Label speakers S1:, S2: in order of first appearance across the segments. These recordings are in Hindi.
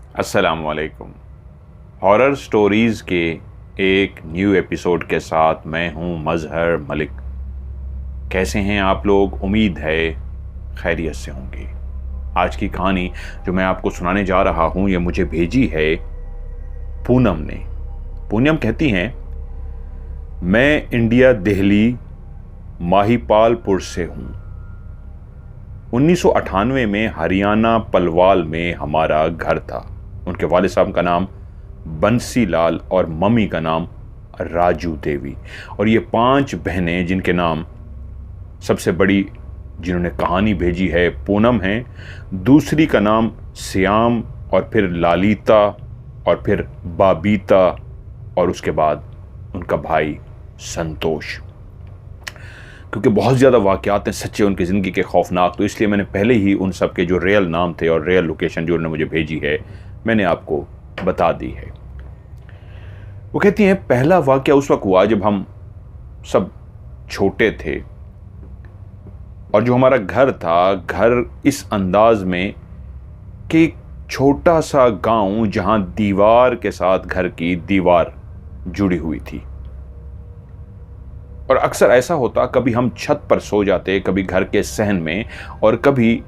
S1: अस्सलामुअलैकुम। हॉरर स्टोरीज़ के एक न्यू एपिसोड के साथ मैं हूं मज़हर मलिक। कैसे हैं आप लोग? उम्मीद है खैरियत से होंगे। आज की कहानी जो मैं आपको सुनाने जा रहा हूं ये मुझे भेजी है पूनम ने। पूनम कहती हैं, मैं इंडिया दिल्ली माहिपालपुर से हूं। 1998 में हरियाणा पलवाल में हमारा घर था। उनके वालिद साहब का नाम बंसी लाल और मम्मी का नाम राजू देवी, और ये 5 बहनें जिनके नाम सबसे बड़ी जिन्होंने कहानी भेजी है पूनम है, दूसरी का नाम श्याम और फिर लालिता और फिर बाबीता और उसके बाद उनका भाई संतोष। क्योंकि बहुत ज़्यादा वाक़यात हैं सच्चे उनकी ज़िंदगी के खौफनाक, तो इसलिए मैंने पहले ही उन सब के जो रियल नाम थे और रियल लोकेशन जो उन्होंने मुझे भेजी है मैंने आपको बता दी है। वो कहती हैं, पहला वाक़या उस वक्त हुआ जब हम सब छोटे थे और जो हमारा घर था, घर इस अंदाज में कि एक छोटा सा गांव जहां दीवार के साथ घर की दीवार जुड़ी हुई थी। और अक्सर ऐसा होता, कभी हम छत पर सो जाते, कभी घर के सहन में, और कभी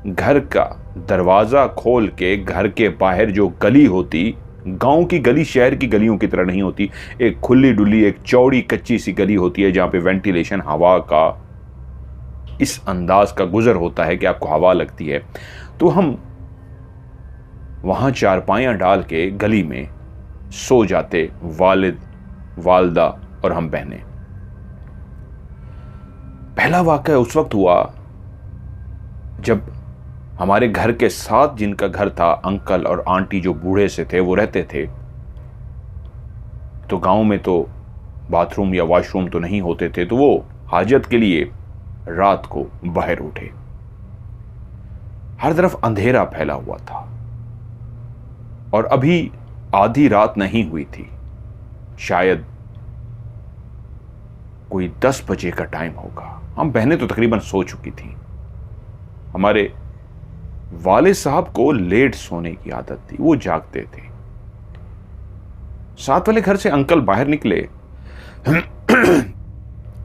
S1: घर का दरवाज़ा खोल के घर के बाहर जो गली होती, गांव की गली शहर की गलियों की तरह नहीं होती, एक खुली डुली एक चौड़ी कच्ची सी गली होती है जहां पे वेंटिलेशन हवा का इस अंदाज का गुजर होता है कि आपको हवा लगती है। तो हम वहां चारपाइयां डाल के गली में सो जाते, वालिद, वालदा और हम बहनें। पहला वाक़या उस वक्त हुआ जब हमारे घर के साथ जिनका घर था, अंकल और आंटी जो बूढ़े से थे वो रहते थे। तो गांव में तो बाथरूम या वॉशरूम तो नहीं होते थे, तो वो हाजत के लिए रात को बाहर उठे। हर तरफ अंधेरा फैला हुआ था और अभी आधी रात नहीं हुई थी, शायद कोई 10 बजे का टाइम होगा। हम बहनें तो तकरीबन सो चुकी थी। हमारे वालिद साहब को लेट सोने की आदत थी, वो जागते थे। साथ वाले घर से अंकल बाहर निकले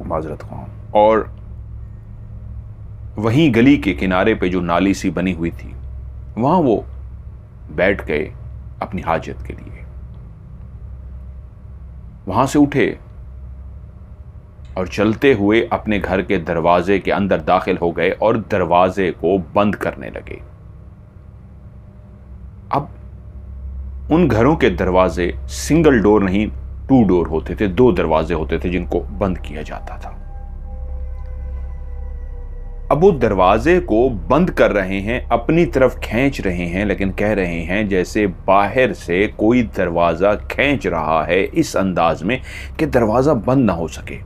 S1: माजरत खां, और वहीं गली के किनारे पे जो नाली सी बनी हुई थी वहां वो बैठ गए अपनी हाजत के लिए। वहां से उठे और चलते हुए अपने घर के दरवाजे के अंदर दाखिल हो गए और दरवाजे को बंद करने लगे। अब उन घरों के दरवाजे सिंगल डोर नहीं, 2 डोर होते थे, 2 दरवाजे होते थे जिनको बंद किया जाता था। अब वो दरवाजे को बंद कर रहे हैं, अपनी तरफ खींच रहे हैं, लेकिन कह रहे हैं जैसे बाहर से कोई दरवाजा खींच रहा है, इस अंदाज में कि दरवाजा बंद ना हो सके।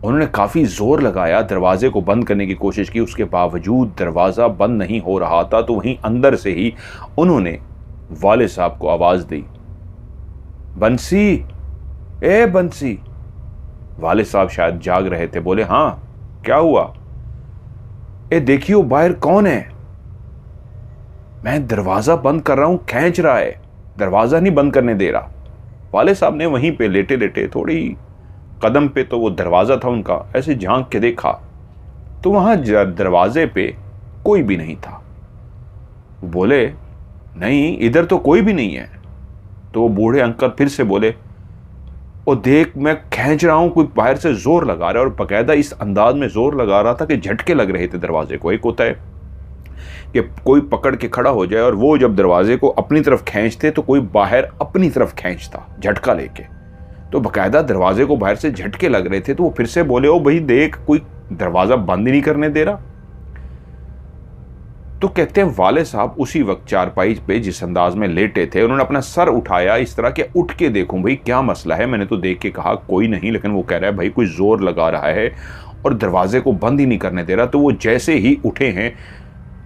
S1: उन्होंने काफी जोर लगाया, दरवाजे को बंद करने की कोशिश की, उसके बावजूद दरवाजा बंद नहीं हो रहा था। तो वहीं अंदर से ही उन्होंने वाले साहब को आवाज दी, बंसी, ए बंसी। वाले साहब शायद जाग रहे थे, बोले, हां क्या हुआ? ए देखियो बाहर कौन है? मैं दरवाजा बंद कर रहा हूं, खींच रहा है, दरवाजा नहीं बंद करने दे रहा। वाले साहब ने वहीं पे लेटे लेटे थोड़ी कदम पे तो वो दरवाजा था उनका, ऐसे झांक के देखा तो वहां दरवाजे पे कोई भी नहीं था। वो बोले, नहीं इधर तो कोई भी नहीं है। तो वो बूढ़े अंकल फिर से बोले, ओ देख मैं खींच रहा हूं, कोई बाहर से जोर लगा रहा है, और बकायदा इस अंदाज में जोर लगा रहा था कि झटके लग रहे थे दरवाजे को। एक होता है कि कोई पकड़ के खड़ा हो जाए, और वो जब दरवाजे को अपनी तरफ खींचते तो कोई बाहर अपनी तरफ खींचता झटका लेके। तो बकायदा दरवाजे को बाहर से झटके लग रहे थे। तो वो फिर से बोले, ओ भाई देख, कोई दरवाजा बंद ही नहीं करने दे रहा। तो कहते हैं वाले साहब उसी वक्त चारपाई पे जिस अंदाज में लेटे थे, उन्होंने अपना सर उठाया इस तरह के, उठ के देखूं भाई क्या मसला है। मैंने तो देख के कहा कोई नहीं, लेकिन वो कह रहा है भाई कोई जोर लगा रहा है और दरवाजे को बंद ही नहीं करने दे रहा। तो वो जैसे ही उठे हैं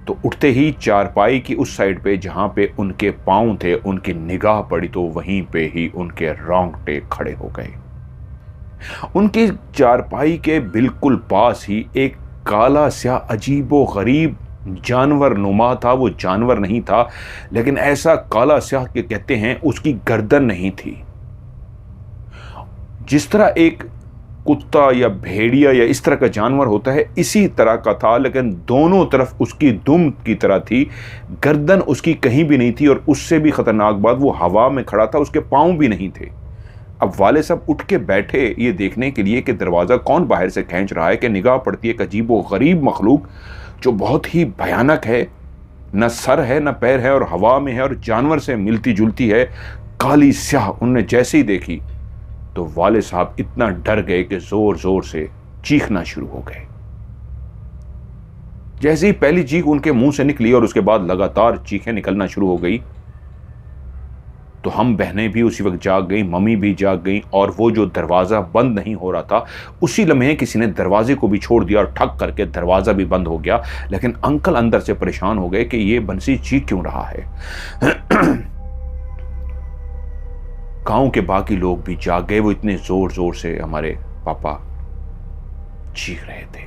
S1: तो उठते ही चारपाई की उस साइड पे जहां पे उनके पांव थे, उनकी निगाह पड़ी तो वहीं पे ही उनके रोंगटे खड़े हो गए। उनके चारपाई के बिल्कुल पास ही एक काला सा अजीबो गरीब जानवर नुमा था, वो जानवर नहीं था, लेकिन ऐसा काला स्याह के कहते हैं उसकी गर्दन नहीं थी। जिस तरह एक कुत्ता या भेड़िया या इस तरह का जानवर होता है, इसी तरह का था, लेकिन दोनों तरफ उसकी दुम की तरह थी। गर्दन उसकी कहीं भी नहीं थी और उससे भी खतरनाक बात, वो हवा में खड़ा था, उसके पांव भी नहीं थे। अब वाले सब उठ के बैठे ये देखने के लिए कि दरवाज़ा कौन बाहर से खींच रहा है, कि निगाह पड़ती है एक अजीब व गरीब मखलूक जो बहुत ही भयानक है, न सर है न पैर है और हवा में है और जानवर से मिलती जुलती है, काली स्याह। उनने जैसे ही देखी तो वाले साहब इतना डर गए कि जोर जोर से चीखना शुरू हो गए। जैसे ही पहली चीख उनके मुंह से निकली और उसके बाद लगातार चीखें निकलना शुरू हो गई, तो हम बहनें भी उसी वक्त जाग गई, मम्मी भी जाग गई। और वो जो दरवाज़ा बंद नहीं हो रहा था, उसी लम्हे किसी ने दरवाजे को भी छोड़ दिया और ठक करके दरवाज़ा भी बंद हो गया। लेकिन अंकल अंदर से परेशान हो गए कि ये बंसी चीख क्यों रहा है। गांव के बाकी लोग भी जाग गए, वो इतने जोर जोर से हमारे पापा चीख रहे थे।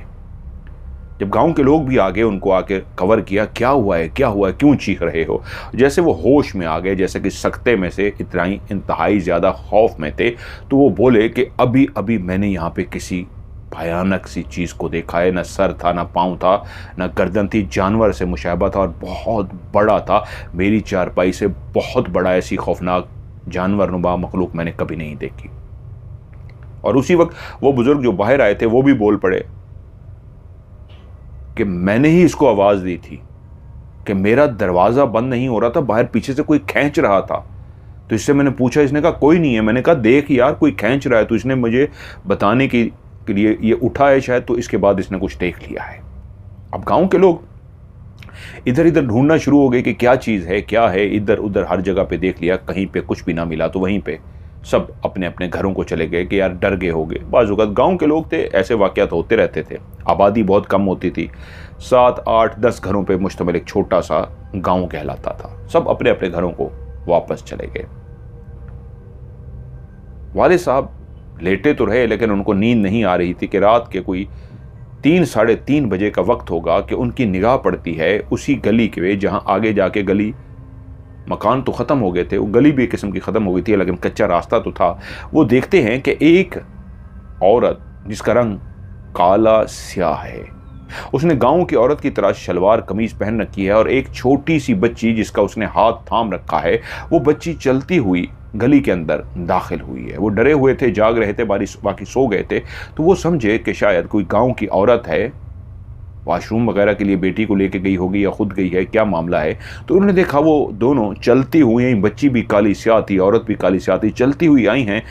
S1: जब गांव के लोग भी आ गए, उनको आके कवर किया, क्या हुआ है, क्या हुआ है, क्यों चीख रहे हो। जैसे वो होश में आ गए, जैसे कि सकते में से इतना ही इंतहाई ज़्यादा खौफ में थे, तो वो बोले कि अभी अभी मैंने यहाँ पे किसी भयानक सी चीज़ को देखा है। न सर था, न पाँव था, न गर्दन थी, जानवर से मुशाबा था और बहुत बड़ा था। मेरी चारपाई से बहुत बड़ा, ऐसी खौफनाक जानवर नुमा मखलूक मैंने कभी नहीं देखी। और उसी वक्त वो बुजुर्ग जो बाहर आए थे वो भी बोल पड़े कि मैंने ही इसको आवाज दी थी, कि मेरा दरवाजा बंद नहीं हो रहा था, बाहर पीछे से कोई खींच रहा था। तो इससे मैंने पूछा, इसने कहा कोई नहीं है। मैंने कहा देख यार, कोई खींच रहा है। तो इसने मुझे बताने के लिए ये उठा है शायद, तो इसके बाद इसने कुछ देख लिया है। अब गांव के लोग इधर इधर ढूंढना शुरू हो गए कि क्या चीज़ है, क्या है। इधर उधर हर जगह पे देख लिया, कहीं पे कुछ भी ना मिला तो वहीं पे सब अपने अपने घरों को चले गए कि यार डर गए हो गए। बाज़-औक़ात गाँव के लोग थे, ऐसे वाक़यात होते रहते थे। आबादी बहुत कम होती थी, 7, 8, 10 घरों पे मुश्तमिल एक छोटा सा गाँव कहलाता था। सब अपने अपने घरों को वापस चले गए। वाले साहब लेटे तो रहे, लेकिन उनको नींद नहीं आ रही थी कि रात के कोई 3, साढ़े 3 बजे का वक्त होगा कि उनकी निगाह पड़ती है उसी गली के, जहाँ आगे जाके गली, मकान तो ख़त्म हो गए थे, वो गली भी एक किस्म की ख़त्म हो गई थी, लेकिन कच्चा रास्ता तो था। वो देखते हैं कि एक औरत जिसका रंग काला स्याह है, उसने गांव की औरत की तरह शलवार कमीज पहन रखी है और एक छोटी सी बच्ची जिसका उसने हाथ थाम रखा है, वो बच्ची चलती हुई गली के अंदर दाखिल हुई है। वो डरे हुए थे, जाग रहे थे, बाकी सो गए थे। तो वो समझे कि शायद कोई गांव की औरत है, वॉशरूम वगैरह के लिए बेटी को लेके गई होगी या खुद गई है, क्या मामला है। तो उन्होंने देखा वो दोनों चलती हुई आई, बच्ची भी काली स्याह थी, औरत भी काली स्याह थी, चलती हुई आई हैं।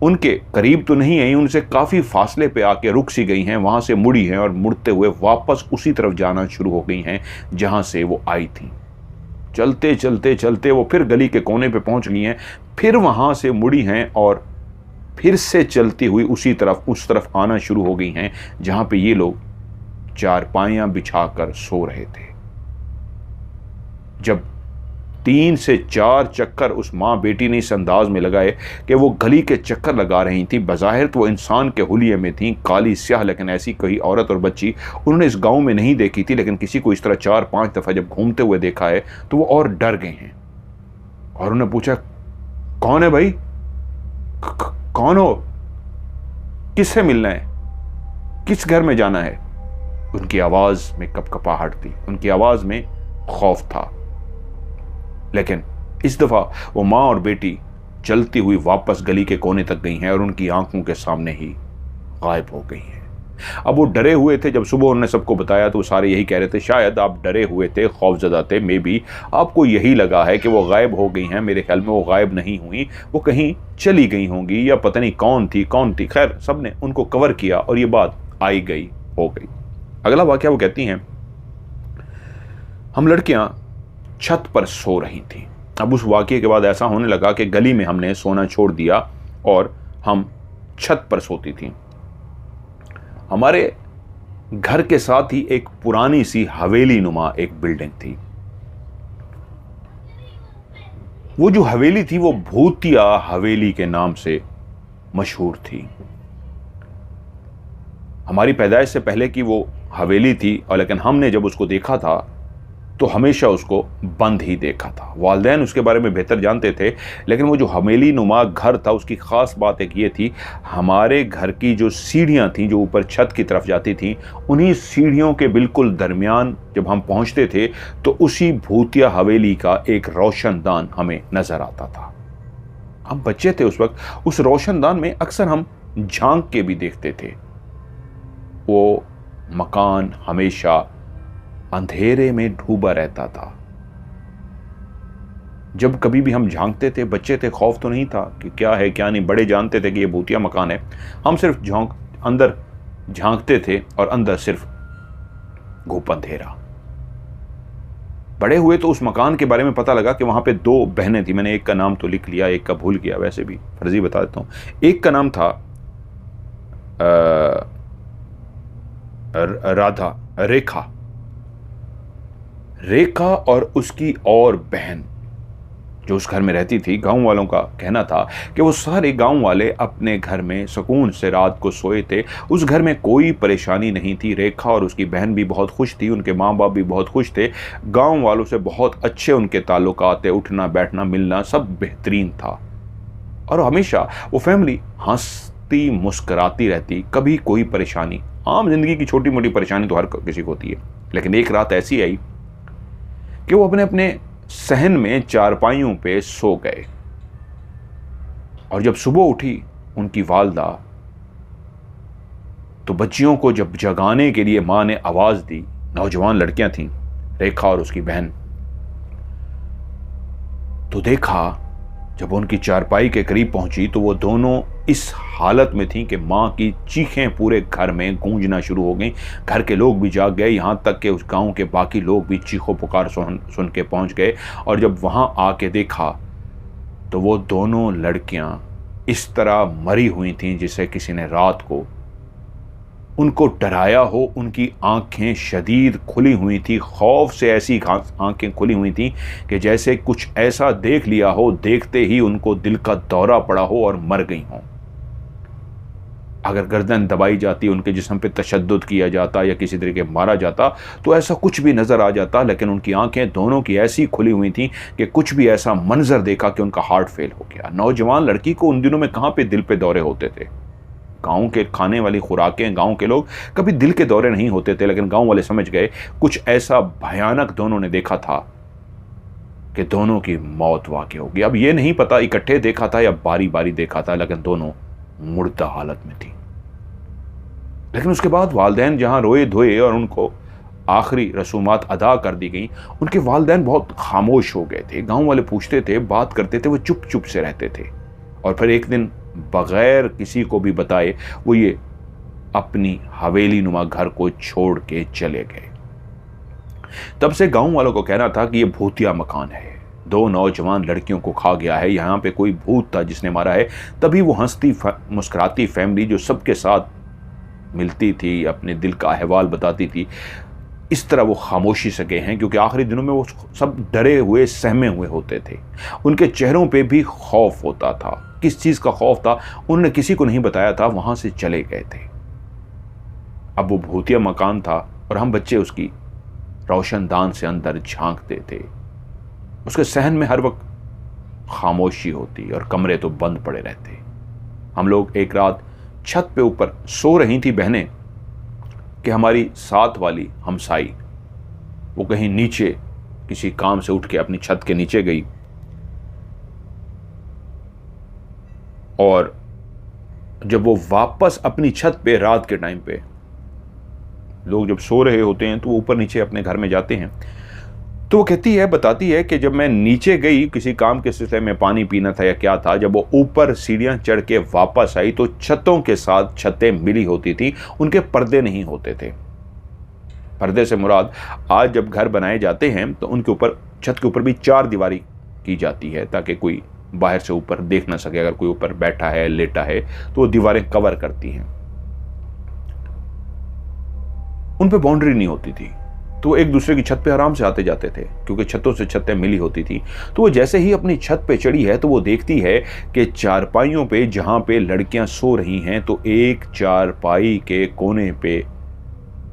S1: उनके करीब तो नहीं आई, उनसे काफ़ी फासले पे आके रुक सी गई हैं, वहाँ से मुड़ी हैं और मुड़ते हुए वापस उसी तरफ जाना शुरू हो गई हैं जहाँ से वो आई थी। चलते चलते चलते वो फिर गली के कोने पे पहुँच गई हैं, फिर वहाँ से मुड़ी हैं और फिर से चलती हुई उस तरफ आना शुरू हो गई हैं जहाँ पे ये लोग चारपाइयाँ बिछाकर सो रहे थे। जब 3 से 4 चक्कर उस माँ बेटी ने इस अंदाज में लगाए कि वो गली के चक्कर लगा रही थी। बज़ाहिर तो वो इंसान के हुलिये में थी, काली स्याह, लेकिन ऐसी कोई औरत और बच्ची उन्होंने इस गांव में नहीं देखी थी। लेकिन किसी को इस तरह 4-5 दफ़ा जब घूमते हुए देखा है तो वो और डर गए हैं। और उन्होंने पूछा, कौन है भाई, कौन हो, किससे मिलना है, किस घर में जाना है। उनकी आवाज़ में कपकपाहट थी, उनकी आवाज़ में खौफ था। लेकिन इस दफ़ा वो माँ और बेटी चलती हुई वापस गली के कोने तक गई हैं और उनकी आंखों के सामने ही गायब हो गई हैं। अब वो डरे हुए थे। जब सुबह उन्होंने सबको बताया तो सारे यही कह रहे थे, शायद आप डरे हुए थे, खौफजदा थे, मे बी आपको यही लगा है कि वो गायब हो गई हैं। मेरे ख्याल में वो गायब नहीं हुई, वो कहीं चली गई होंगी या पता नहीं कौन थी। खैर, सब ने उनको कवर किया और ये बात आई गई हो गई। अगला वाक़या वो कहती हैं, हम लड़कियां छत पर सो रही थीं। अब उस वाक़ये के बाद ऐसा होने लगा कि गली में हमने सोना छोड़ दिया और हम छत पर सोती थीं। हमारे घर के साथ ही एक पुरानी सी हवेली नुमा एक बिल्डिंग थी। वो जो हवेली थी वो भूतिया हवेली के नाम से मशहूर थी। हमारी पैदाइश से पहले की वो हवेली थी, और लेकिन हमने जब उसको देखा था तो हमेशा उसको बंद ही देखा था। वालिदैन उसके बारे में बेहतर जानते थे, लेकिन वो जो हवेली नुमा घर था उसकी ख़ास बात एक ये थी, हमारे घर की जो सीढ़ियाँ थीं जो ऊपर छत की तरफ जाती थीं, उन्हीं सीढ़ियों के बिल्कुल दरमियान जब हम पहुँचते थे तो उसी भूतिया हवेली का एक रोशनदान हमें नज़र आता था। हम बच्चे थे उस वक्त, उस रोशनदान में अक्सर हम झांक के भी देखते थे। वो मकान हमेशा अंधेरे में डूबा रहता था। जब कभी भी हम झांकते थे, बच्चे थे, खौफ तो नहीं था कि क्या है क्या नहीं, बड़े जानते थे कि ये भूतिया मकान है। हम सिर्फ अंदर झांकते थे और अंदर सिर्फ घुप अंधेरा। बड़े हुए तो उस मकान के बारे में पता लगा कि वहां पे 2 बहनें थी। मैंने एक का नाम तो लिख लिया, एक का भूल गया, वैसे भी फर्जी बता देता हूं। एक का नाम था राधा, रेखा और उसकी और बहन जो उस घर में रहती थी। गांव वालों का कहना था कि वो सारे गांव वाले अपने घर में सुकून से रात को सोए थे। उस घर में कोई परेशानी नहीं थी। रेखा और उसकी बहन भी बहुत खुश थी, उनके माँ बाप भी बहुत खुश थे, गांव वालों से बहुत अच्छे उनके ताल्लुकात थे, उठना बैठना मिलना सब बेहतरीन था। और हमेशा वो फैमिली हंसती मुस्कुराती रहती, कभी कोई परेशानी। आम जिंदगी की छोटी मोटी परेशानी तो हर किसी को होती है, लेकिन एक रात ऐसी आई कि वो अपने अपने सहन में चारपाइयों पे सो गए। और जब सुबह उठी उनकी वालदा, तो बच्चियों को जब जगाने के लिए मां ने आवाज दी, नौजवान लड़कियां थीं, रेखा और उसकी बहन, तो देखा जब उनकी चारपाई के करीब पहुंची तो वो दोनों इस हालत में थी कि मां की चीखें पूरे घर में गूंजना शुरू हो गईं। घर के लोग भी जाग गए, यहां तक कि उस गांव के बाकी लोग भी चीखों पुकार सुन के पहुंच गए। और जब वहां आके देखा तो वो दोनों लड़कियां इस तरह मरी हुई थीं जिसे किसी ने रात को उनको डराया हो। उनकी आंखें शदीद खुली हुई थी, खौफ से ऐसी आंखें खुली हुई थी कि जैसे कुछ ऐसा देख लिया हो, देखते ही उनको दिल का दौरा पड़ा हो और मर गई हों। अगर गर्दन दबाई जाती, उनके जिस्म पे तशद्दुद किया जाता या किसी तरीके मारा जाता तो ऐसा कुछ भी नजर आ जाता, लेकिन उनकी आंखें दोनों की ऐसी खुली हुई थी कि कुछ भी ऐसा मंजर देखा कि उनका हार्ट फेल हो गया। नौजवान लड़की को उन दिनों में कहां पे दिल पे दौरे होते थे। गांव के खाने वाली खुराकें, गांव के लोग, कभी दिल के दौरे नहीं होते थे, लेकिन गांव वाले समझ गए कुछ ऐसा भयानक दोनों ने देखा था कि दोनों की मौत वाक़ई होगी। अब ये नहीं पता इकट्ठे देखा था या बारी बारी देखा था, लेकिन दोनों मुर्दा हालत में थी। लेकिन उसके बाद वालिदैन जहां रोए धोए और उनको आखिरी रसूमात अदा कर दी गई, उनके वालिदैन बहुत खामोश हो गए थे। गांव वाले पूछते थे, बात करते थे, वो चुप चुप से रहते थे। और फिर एक दिन बगैर किसी को भी बताए वो ये अपनी हवेली नुमा घर को छोड़ के चले गए। तब से गांव वालों को कहना था कि ये भूतिया मकान है, 2 नौजवान लड़कियों को खा गया है, यहां पे कोई भूत था जिसने मारा है। तभी वो हंसती मुस्कुराती फैमिली जो सबके साथ मिलती थी, अपने दिल का अहवाल बताती थी, इस तरह वो खामोशी से गए हैं, क्योंकि आखिरी दिनों में वो सब डरे हुए सहमे हुए होते थे। उनके चेहरों पे भी खौफ होता था। किस चीज़ का खौफ था उन्होंने किसी को नहीं बताया था, वहां से चले गए थे। अब वो भूतिया मकान था और हम बच्चे उसकी रोशनदान से अंदर झांकते थे। उसके सहन में हर वक्त खामोशी होती और कमरे तो बंद पड़े रहते। हम लोग एक रात छत पे ऊपर सो रही थी बहनें कि हमारी साथ वाली हमसाई वो कहीं नीचे किसी काम से उठ के अपनी छत के नीचे गई, और जब वो वापस अपनी छत पे, रात के टाइम पे लोग जब सो रहे होते हैं तो वो ऊपर नीचे अपने घर में जाते हैं, तो वो बताती है कि जब मैं नीचे गई किसी काम के सिलसिले में, पानी पीना था या क्या था, जब वो ऊपर सीढ़ियां चढ़ के वापस आई तो छतों के साथ छतें मिली होती थी, उनके पर्दे नहीं होते थे। पर्दे से मुराद आज जब घर बनाए जाते हैं तो उनके ऊपर, छत के ऊपर भी 4 दीवारी की जाती है ताकि कोई बाहर से ऊपर देख ना सके। अगर कोई ऊपर बैठा है, लेटा है, तो वो दीवारें कवर करती हैं। उन पे बाउंड्री नहीं होती थी, तो एक दूसरे की छत पे आराम से आते जाते थे, क्योंकि छतों से छतें मिली होती थी। तो वो जैसे ही अपनी छत पे चढ़ी है तो वो देखती है कि चारपाइयों पे जहां पे लड़कियां सो रही हैं, तो एक चारपाई के कोने पे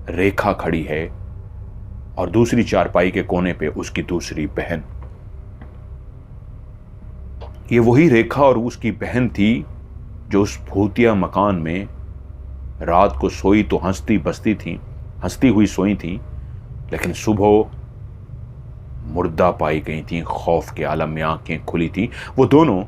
S1: रेखा खड़ी है और दूसरी चारपाई के कोने पे उसकी दूसरी बहन। ये वही रेखा और उसकी बहन थी जो उस भूतिया मकान में रात को सोई तो हंसती बसती थी, हंसती हुई सोई थी, लेकिन सुबह मुर्दा पाई गई थी। खौफ के आलम में आंखें खुली थी। वो दोनों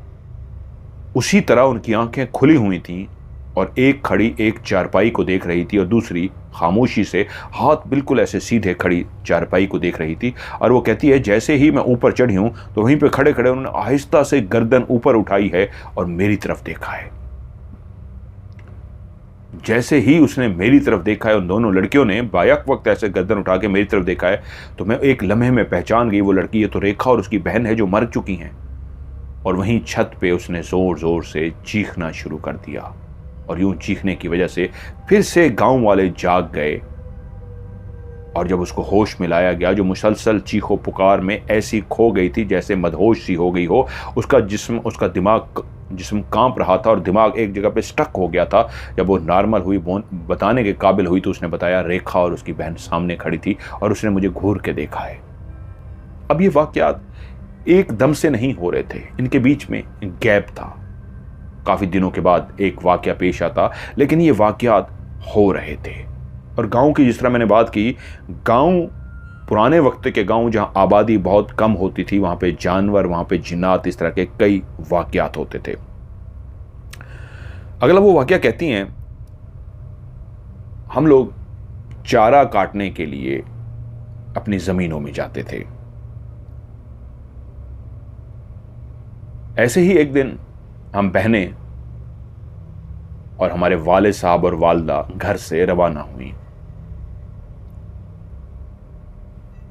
S1: उसी तरह उनकी आंखें खुली हुई थी और एक खड़ी एक चारपाई को देख रही थी और दूसरी खामोशी से हाथ बिल्कुल ऐसे सीधे खड़ी चारपाई को देख रही थी। और वो कहती है जैसे ही मैं ऊपर चढ़ी हूं तो वहीं पे खड़े खड़े उन्होंने आहिस्ता से गर्दन ऊपर उठाई है और मेरी तरफ देखा है। जैसे ही उसने मेरी तरफ देखा है, उन दोनों लड़कियों ने बायक वक्त ऐसे गर्दन उठा के मेरी तरफ देखा है, तो मैं एक लम्हे में पहचान गई वो लड़की ये तो रेखा और उसकी बहन है जो मर चुकी हैं। और वहीं छत पे उसने जोर जोर से चीखना शुरू कर दिया और यूं चीखने की वजह से फिर से गांव वाले जाग गए। और जब उसको होश में लाया गया, जो मुसलसल चीखो पुकार में ऐसी खो गई थी जैसे मदहोश सी हो गई हो, उसका जिस्म, उसका दिमाग, जिस्म कांप रहा था और दिमाग एक जगह पे स्टक हो गया था। जब वो नॉर्मल हुई, बताने के काबिल हुई, तो उसने बताया रेखा और उसकी बहन सामने खड़ी थी और उसने मुझे घूर के देखा है। अब ये वाकयात एकदम से नहीं हो रहे थे, इनके बीच में गैप था। काफी दिनों के बाद एक वाकया पेश आता, लेकिन ये वाकयात हो रहे थे। और गांव की जिस तरह मैंने बात की, गांव पुराने वक्त के गांव जहां आबादी बहुत कम होती थी, वहां पे जानवर, वहां पे जिन्नात, इस तरह के कई वाकयात होते थे। अगला वो वाकया कहती हैं, हम लोग चारा काटने के लिए अपनी जमीनों में जाते थे। ऐसे ही एक दिन हम बहनें और हमारे वाले साहब और वालदा घर से रवाना हुई।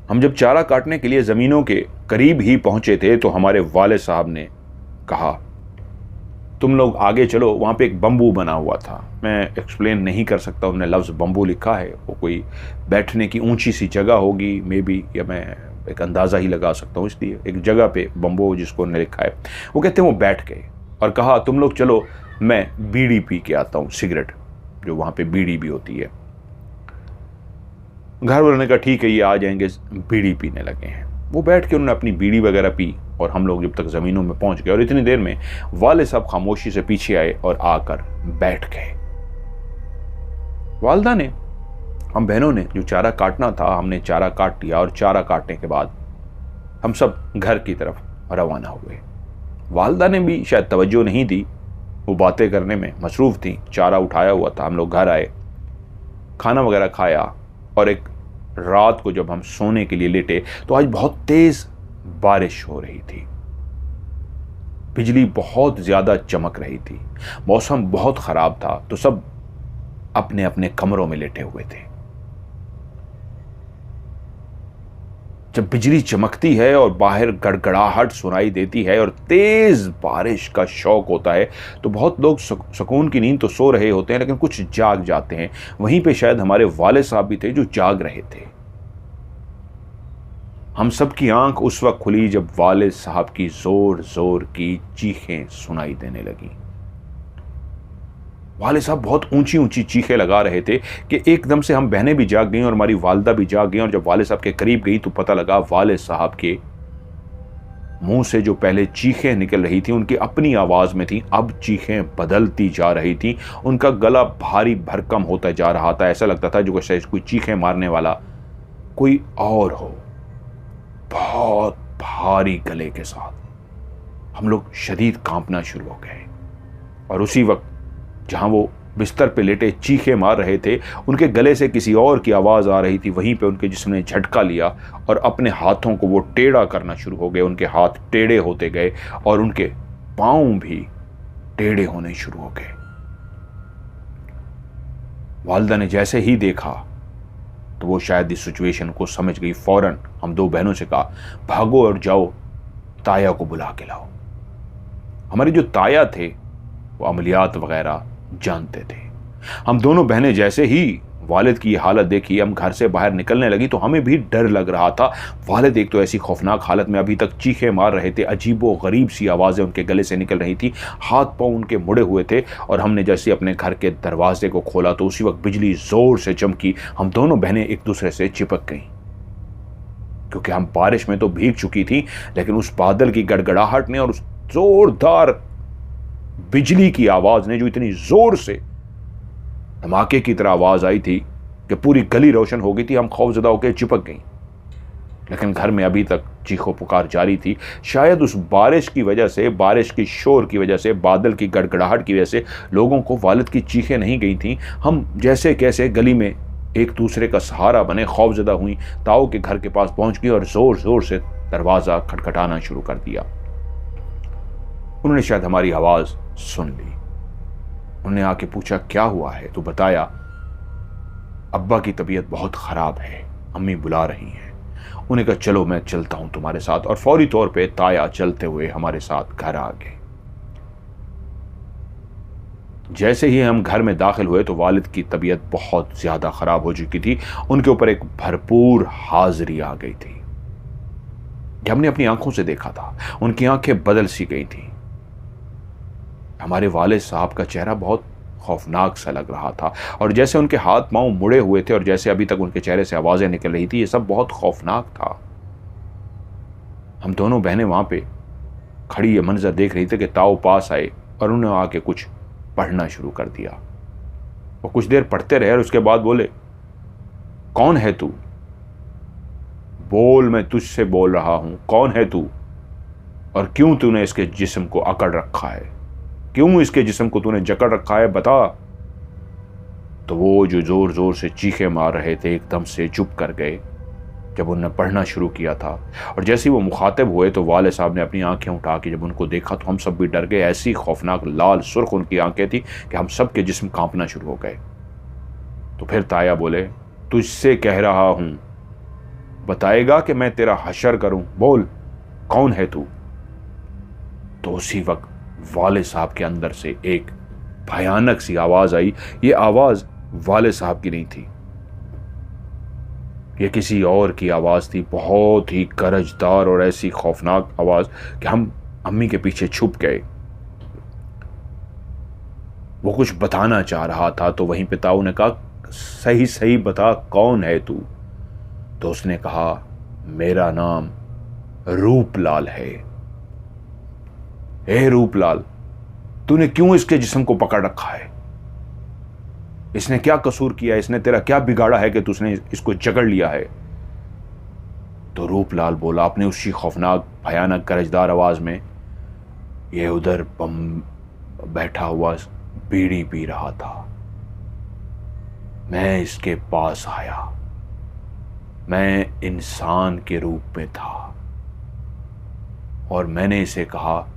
S1: हम जब चारा काटने के लिए जमीनों के करीब ही पहुंचे थे तो हमारे वाले साहब ने कहा, तुम लोग आगे चलो, वहां पे एक बम्बू बना हुआ था। मैं एक्सप्लेन नहीं कर सकता, उन्होंने लफ्ज़ बम्बू लिखा है, वो कोई बैठने की ऊंची सी जगह होगी मे बी, या मैं एक अंदाज़ा ही लगा सकता हूँ, इसलिए एक जगह पे बम्बू जिसको उन्होंने लिखा है। वो कहते हैं वो बैठ गए और कहा, तुम लोग चलो, मैं बीड़ी पी के आता हूँ, सिगरेट, जो वहाँ पे बीड़ी भी होती है। घर वालों ने कहा ठीक है ये आ जाएंगे, बीड़ी पीने लगे हैं। वो बैठ के उन्होंने अपनी बीड़ी वगैरह पी और हम लोग जब तक ज़मीनों में पहुंच गए, और इतनी देर में वाले साहब खामोशी से पीछे आए और आकर बैठ गए। वालदा ने, हम बहनों ने जो चारा काटना था, हमने चारा काट लिया और चारा काटने के बाद हम सब घर की तरफ रवाना हुए। वालदा ने भी शायद तवज्जो नहीं दी, वो बातें करने में मसरूफ़ थी। चारा उठाया हुआ था, हम लोग घर आए, खाना वगैरह खाया और एक रात को जब हम सोने के लिए लेटे तो आज बहुत तेज बारिश हो रही थी, बिजली बहुत ज्यादा चमक रही थी, मौसम बहुत खराब था, तो सब अपने अपने कमरों में लेटे हुए थे। जब बिजली चमकती है और बाहर गड़गड़ाहट सुनाई देती है और तेज बारिश का शौक होता है, तो बहुत लोग सुकून की नींद तो सो रहे होते हैं, लेकिन कुछ जाग जाते हैं। वहीं पे शायद हमारे वाले साहब भी थे जो जाग रहे थे। हम सब की आंख उस वक्त खुली जब वाले साहब की जोर जोर की चीखें सुनाई देने लगी। वाले साहब बहुत ऊंची ऊंची चीखें लगा रहे थे कि एकदम से हम बहनें भी जाग गईं और हमारी वालदा भी जाग गई। और जब वाले साहब के करीब गई तो पता लगा वाले साहब के मुंह से जो पहले चीखें निकल रही थी उनकी अपनी आवाज में थी, अब चीखें बदलती जा रही थी। उनका गला भारी भरकम होता जा रहा था, ऐसा लगता था जो शायद कोई चीखें मारने वाला कोई और हो, बहुत भारी गले के साथ। हम लोग शदीद कांपना शुरू हो गए और उसी वक्त जहां वो बिस्तर पे लेटे चीखे मार रहे थे, उनके गले से किसी और की आवाज आ रही थी। वहीं पे उनके जिस्म ने झटका लिया और अपने हाथों को वो टेढ़ा करना शुरू हो गए। उनके हाथ टेढ़े होते गए और उनके पांव भी टेढ़े होने शुरू हो गए। वालिदा ने जैसे ही देखा तो वो शायद इस सिचुएशन को समझ गई। फौरन हम दो बहनों से कहा, भागो और जाओ ताया को बुला के लाओ। हमारे जो ताया थे वो अमलियात वगैरह जानते थे। हम दोनों बहनें जैसे ही वालिद की हालत देखी, हम घर से बाहर निकलने लगी तो हमें भी डर लग रहा था। वालिद एक तो ऐसी खौफनाक हालत में अभी तक चीखें मार रहे थे, अजीबो गरीब सी आवाज़ें उनके गले से निकल रही थी, हाथ पांव उनके मुड़े हुए थे। और हमने जैसे अपने घर के दरवाजे को खोला तो उसी वक्त बिजली जोर से चमकी। हम दोनों बहनें एक दूसरे से चिपक गईं, क्योंकि हम बारिश में तो भीग चुकी थी, लेकिन उस बादल की गड़गड़ाहट ने और उस जोरदार बिजली की आवाज ने जो इतनी जोर से धमाके की तरह आवाज आई थी कि पूरी गली रोशन हो गई थी, हम खौफजदा होकर चिपक गईं। लेकिन घर में अभी तक चीखों पुकार जारी थी। शायद उस बारिश की वजह से, बारिश की शोर की वजह से, बादल की गड़गड़ाहट की वजह से लोगों को वालिद की चीखें नहीं गई थीं। हम जैसे कैसे गली में एक दूसरे का सहारा बने खौफजदा हुई, ताऊ के घर के पास पहुंच गई और जोर जोर से दरवाजा खटखटाना शुरू कर दिया। उन्होंने शायद हमारी आवाज सुन ली। उन्होंने आके पूछा क्या हुआ है, तो बताया अब्बा की तबीयत बहुत खराब है, अम्मी बुला रही हैं। उन्हें कहा चलो मैं चलता हूं तुम्हारे साथ, और फौरी तौर पे ताया चलते हुए हमारे साथ घर आ गए। जैसे ही हम घर में दाखिल हुए तो वालिद की तबीयत बहुत ज्यादा खराब हो चुकी थी, उनके ऊपर एक भरपूर हाजिरी आ गई थी। हमने अपनी आंखों से देखा था, उनकी आंखें बदल सी गई थी। हमारे वालिद साहब का चेहरा बहुत खौफनाक सा लग रहा था, और जैसे उनके हाथ पांव मुड़े हुए थे और जैसे अभी तक उनके चेहरे से आवाजें निकल रही थी, ये सब बहुत खौफनाक था। हम दोनों बहनें वहां पे खड़ी ये मंजर देख रही थी कि ताऊ पास आए और उन्होंने आके कुछ पढ़ना शुरू कर दिया। वो कुछ देर पढ़ते रहे और उसके बाद बोले कौन है तू? बोल, मैं तुझसे बोल रहा हूं, कौन है तू और क्यों तूने इसके जिस्म को अकड़ रखा है, क्यों इसके जिस्म को तूने जकड़ रखा है, बता। तो वो जो जोर जोर से चीखें मार रहे थे एकदम से चुप कर गए जब उन्होंने पढ़ना शुरू किया था। और जैसे ही वो मुखातिब हुए तो वाले साहब ने अपनी आंखें उठा के जब उनको देखा तो हम सब भी डर गए। ऐसी खौफनाक लाल सुर्ख उनकी आंखें थी कि हम सब के जिस्म कांपना शुरू हो गए। तो फिर ताया बोले तुझसे कह रहा हूं, बताएगा कि मैं तेरा हशर करूं, बोल कौन है तू। तो उसी वक्त वाले साहब के अंदर से एक भयानक सी आवाज आई। ये आवाज वाले साहब की नहीं थी, ये किसी और की आवाज थी, बहुत ही गरजदार और ऐसी खौफनाक आवाज कि हम अम्मी के पीछे छुप गए। वो कुछ बताना चाह रहा था तो वहीं पे ताऊ ने कहा सही सही बता कौन है तू। तो उसने कहा मेरा नाम रूपलाल है। ए रूपलाल, तूने क्यों इसके जिस्म को पकड़ रखा है? इसने क्या कसूर किया, इसने तेरा क्या बिगाड़ा है कि तूने इसको जकड़ लिया है? तो रूपलाल बोला अपने उसी खौफनाक भयानक गरजदार आवाज में, ये उधर बम बैठा हुआ बीड़ी पी रहा था, मैं इसके पास आया, मैं इंसान के रूप में था और मैंने इसे कहा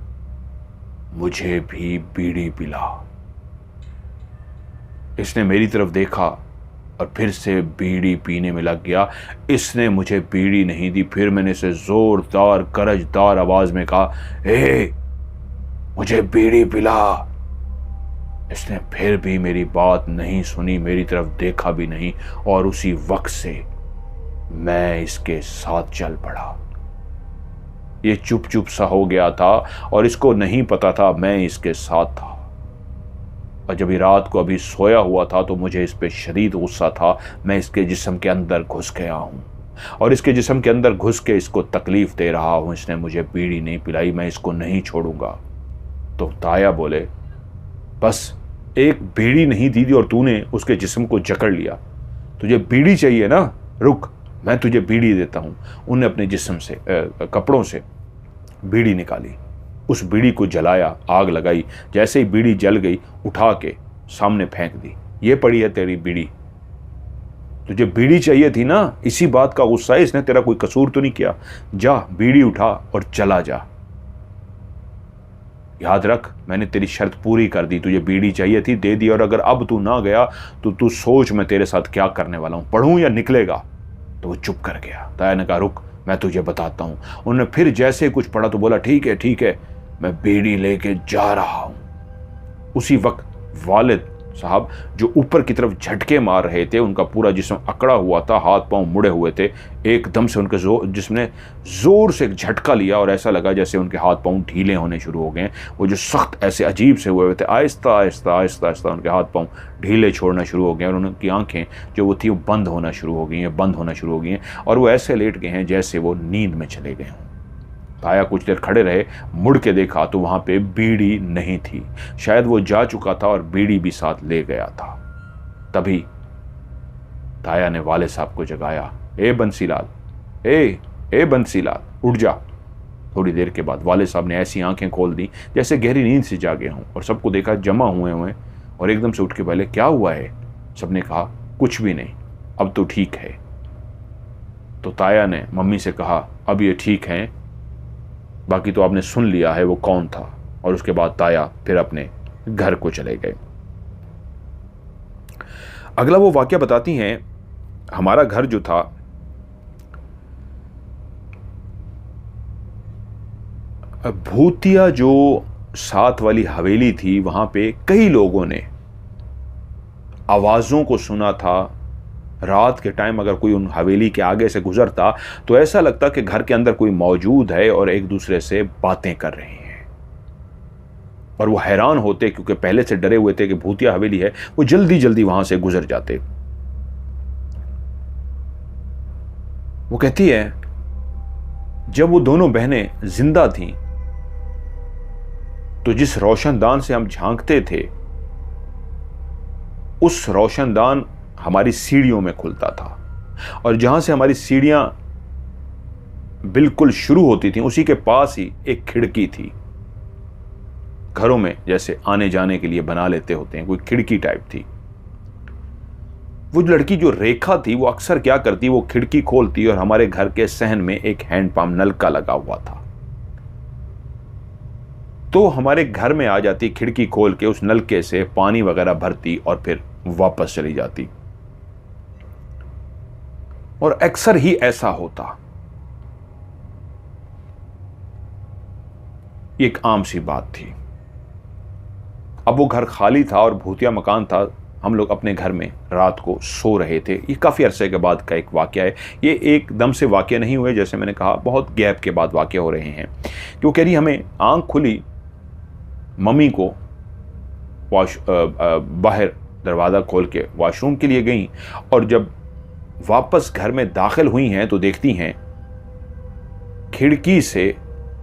S1: मुझे भी बीड़ी पिला। इसने मेरी तरफ देखा और फिर से बीड़ी पीने में लग गया। इसने मुझे बीड़ी नहीं दी, फिर मैंने इसे जोरदार गरजदार आवाज में कहा ए मुझे बीड़ी पिला। इसने फिर भी मेरी बात नहीं सुनी, मेरी तरफ देखा भी नहीं, और उसी वक्त से मैं इसके साथ चल पड़ा। ये चुप चुप सा हो गया था और इसको नहीं पता था मैं इसके साथ था। और जब ये रात को अभी सोया हुआ था तो मुझे इस पे शदीद गुस्सा था। मैं इसके जिस्म के अंदर घुस गया हूं और इसके जिस्म के अंदर घुस के इसको तकलीफ दे रहा हूं। इसने मुझे बीड़ी नहीं पिलाई, मैं इसको नहीं छोड़ूंगा। तो ताया बोले बस एक बीड़ी नहीं दी थी और तूने उसके जिस्म को जकड़ लिया, तुझे बीड़ी चाहिए ना, रुक मैं तुझे बीड़ी देता हूं। उन्हें अपने जिस्म से कपड़ों से बीड़ी निकाली, उस बीड़ी को जलाया, आग लगाई। जैसे ही बीड़ी जल गई उठा के सामने फेंक दी। ये पड़ी है तेरी बीड़ी, तुझे बीड़ी चाहिए थी ना, इसी बात का गुस्सा है, इसने तेरा कोई कसूर तो नहीं किया, जा बीड़ी उठा और चला जा। याद रख मैंने तेरी शर्त पूरी कर दी, तुझे बीड़ी चाहिए थी, दे दी, और अगर अब तू ना गया तो तू सोच मैं तेरे साथ क्या करने वाला हूं, पढ़ूं या निकलेगा। तो वो चुप कर गया। ताया ने कहा रुक मैं तुझे बताता हूं। उन्होंने फिर जैसे कुछ पढ़ा तो बोला ठीक है मैं बीड़ी लेके जा रहा हूं। उसी वक्त वालिद साहब जो ऊपर की तरफ झटके मार रहे थे, उनका पूरा जिस्म अकड़ा हुआ था, हाथ पांव मुड़े हुए थे। एकदम से उनके जिसने जोर से एक झटका लिया और ऐसा लगा जैसे उनके हाथ पांव ढीले होने शुरू हो गए। वो जो सख्त ऐसे अजीब से हुए थे, आहिस्ता आहिस्ता आहिस्ता आहिस्ता उनके हाथ पांव ढीले छोड़ना शुरू हो गए और उनकी आंखें जो वो थी वो बंद होना शुरू हो गई हैं, बंद होना शुरू हो गई हैं और वो ऐसे लेट गए हैं जैसे वो नींद में चले गए हों। ताया कुछ देर खड़े रहे, मुड़ के देखा तो वहां पे बीड़ी नहीं थी। शायद वो जा चुका था और बीड़ी भी साथ ले गया था। तभी ताया ने वाले साहब को जगाया, ए बंसीलाल, ए बंसीलाल, उठ जा। थोड़ी देर के बाद वाले साहब ने ऐसी आंखें खोल दी जैसे गहरी नींद से जागे हों और सबको देखा जमा हुए और एकदम से उठ के बोले, क्या हुआ है? सबने कहा, कुछ भी नहीं, अब तो ठीक है। तो ताया ने मम्मी से कहा, अब ये ठीक है, बाकी तो आपने सुन लिया है वो कौन था। और उसके बाद ताया फिर अपने घर को चले गए। अगला वो वाकया बताती हैं, हमारा घर जो था भूतिया जो साथ वाली हवेली थी, वहां पे कई लोगों ने आवाजों को सुना था। रात के टाइम अगर कोई उन हवेली के आगे से गुजरता तो ऐसा लगता कि घर के अंदर कोई मौजूद है और एक दूसरे से बातें कर रहे हैं। और वो हैरान होते, क्योंकि पहले से डरे हुए थे कि भूतिया हवेली है, वो जल्दी जल्दी वहां से गुजर जाते। वो कहती है, जब वो दोनों बहनें जिंदा थीं तो जिस रोशनदान से हम झांकते थे, उस रोशनदान हमारी सीढ़ियों में खुलता था और जहां से हमारी सीढ़ियां बिल्कुल शुरू होती थी उसी के पास ही एक खिड़की थी। घरों में जैसे आने जाने के लिए बना लेते होते हैं, कोई खिड़की टाइप थी। वो लड़की जो रेखा थी वो अक्सर क्या करती, वो खिड़की खोलती और हमारे घर के सहन में एक हैंडपंप नलका लगा हुआ था, तो हमारे घर में आ जाती, खिड़की खोल के उस नलके से पानी वगैरह भरती और फिर वापस चली जाती। और अक्सर ही ऐसा होता। एक आम सी बात थी। अब वो घर खाली था और भूतिया मकान था। हम लोग अपने घर में रात को सो रहे थे। ये काफ़ी अरसे के बाद का एक वाकया है। ये एकदम से वाकया नहीं हुए, जैसे मैंने कहा बहुत गैप के बाद वाकया हो रहे हैं। कि वो कह रही हमें आंख खुली, मम्मी को बाहर दरवाज़ा खोल के वॉशरूम के लिए गई और जब वापस घर में दाखिल हुई हैं तो देखती हैं खिड़की से,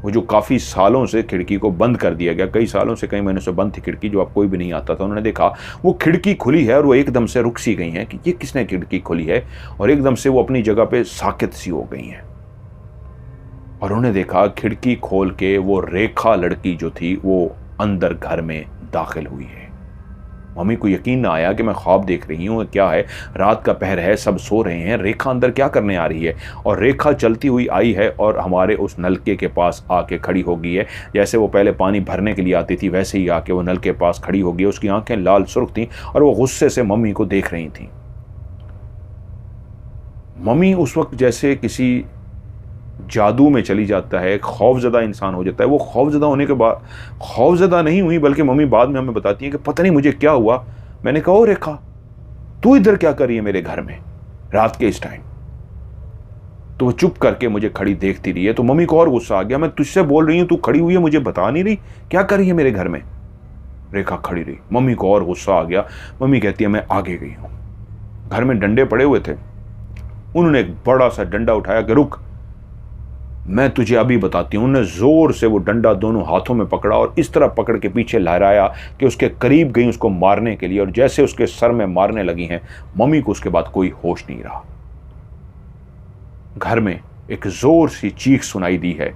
S1: वो जो काफ़ी सालों से खिड़की को बंद कर दिया गया, कई सालों से, कई महीनों से बंद थी खिड़की, जो अब कोई भी नहीं आता था। उन्होंने देखा वो खिड़की खुली है और वो एकदम से रुक सी गई हैं कि ये किसने खिड़की खोली है, और एकदम से वो अपनी जगह पे साकित सी हो गई हैं। और उन्होंने देखा खिड़की खोल के वो रेखा लड़की जो थी वो अंदर घर में दाखिल हुई है। मम्मी को यकीन ना आया कि मैं ख्वाब देख रही हूँ, क्या है, रात का पहर है, सब सो रहे हैं, रेखा अंदर क्या करने आ रही है। और रेखा चलती हुई आई है और हमारे उस नलके के पास आके खड़ी हो गई है। जैसे वो पहले पानी भरने के लिए आती थी वैसे ही आके वो नल के पास खड़ी हो गई। उसकी आंखें लाल सुर्ख थीं और वो गुस्से से मम्मी को देख रही थी। मम्मी उस वक्त जैसे किसी जादू में चली जाता है, खौफजदा इंसान हो जाता है। वो खौफजदा होने के बाद खौफजदा नहीं हुई, बल्कि मम्मी बाद में हमें बताती है कि पता नहीं मुझे क्या हुआ। मैंने कहा, ओ रेखा, तू इधर क्या कर रही है मेरे घर में रात के इस टाइम? तो वो चुप करके मुझे खड़ी देखती रही है। तो मम्मी को और गुस्सा आ गया, मैं तुझसे बोल रही हूं, तू खड़ी हुई है, मुझे बता नहीं रही, क्या कर रही है मेरे घर में? रेखा खड़ी रही। मम्मी को और गुस्सा आ गया। मम्मी कहती है, मैं आगे गई हूं। घर में डंडे पड़े हुए थे, उन्होंने एक बड़ा सा डंडा उठाया कि रुक, मैं तुझे अभी बताती हूं। उन्होंने जोर से वो डंडा दोनों हाथों में पकड़ा और इस तरह पकड़ के पीछे लहराया कि उसके करीब गई उसको मारने के लिए, और जैसे उसके सर में मारने लगी हैं, मम्मी को उसके बाद कोई होश नहीं रहा। घर में एक जोर सी चीख सुनाई दी है।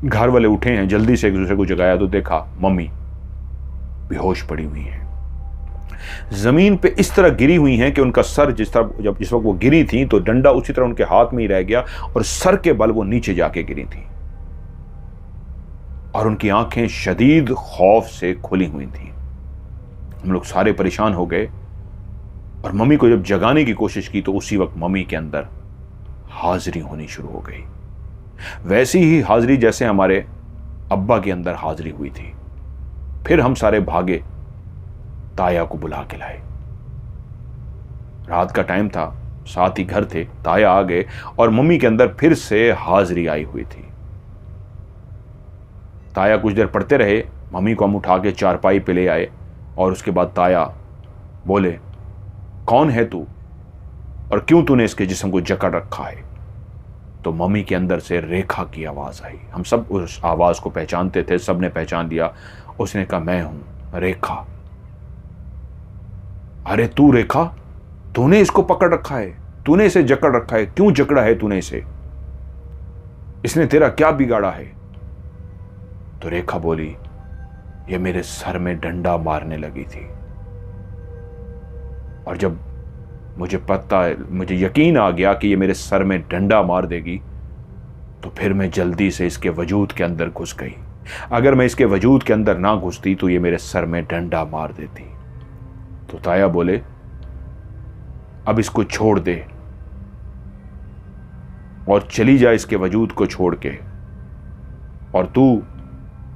S1: घर वाले उठे हैं, जल्दी से एक दूसरे को जगाया तो देखा मम्मी बेहोश पड़ी हुई है, जमीन पे इस तरह गिरी हुई हैं कि उनका सर जिस वक्त वो गिरी थी तो डंडा उसी तरह उनके हाथ में ही रह गया और सर के बल वो नीचे जाके गिरी थी और उनकी आंखें शदीद खौफ से खुली हुई थी। हम लोग सारे परेशान हो गए और मम्मी को जब जगाने की कोशिश की तो उसी वक्त मम्मी के अंदर हाजिरी होनी शुरू हो गई, वैसी ही हाजिरी जैसे हमारे अब्बा के अंदर हाजिरी हुई थी। फिर हम सारे भागे ताया को बुला के लाए। रात का टाइम था, साथ ही घर थे। ताया आ गए और मम्मी के अंदर फिर से हाजिरी आई हुई थी। ताया कुछ देर पढ़ते रहे, मम्मी को हम उठा के चारपाई पे ले आए और उसके बाद ताया बोले, कौन है तू और क्यों तूने इसके जिस्म को जकड़ रखा है? तो मम्मी के अंदर से रेखा की आवाज आई। हम सब उस आवाज को पहचानते थे, सबने पहचान लिया। उसने कहा, मैं हूं रेखा। अरे तू रेखा, तूने इसको पकड़ रखा है, तूने इसे जकड़ रखा है, क्यों जकड़ा है तूने इसे? इसने तेरा क्या बिगाड़ा है? तो रेखा बोली, ये मेरे सर में डंडा मारने लगी थी और जब मुझे यकीन आ गया कि ये मेरे सर में डंडा मार देगी तो फिर मैं जल्दी से इसके वजूद के अंदर घुस गई। अगर मैं इसके वजूद के अंदर ना घुसती तो ये मेरे सर में डंडा मार देती। तो ताया बोले, अब इसको छोड़ दे और चली जा इसके वजूद को छोड़ के, और तू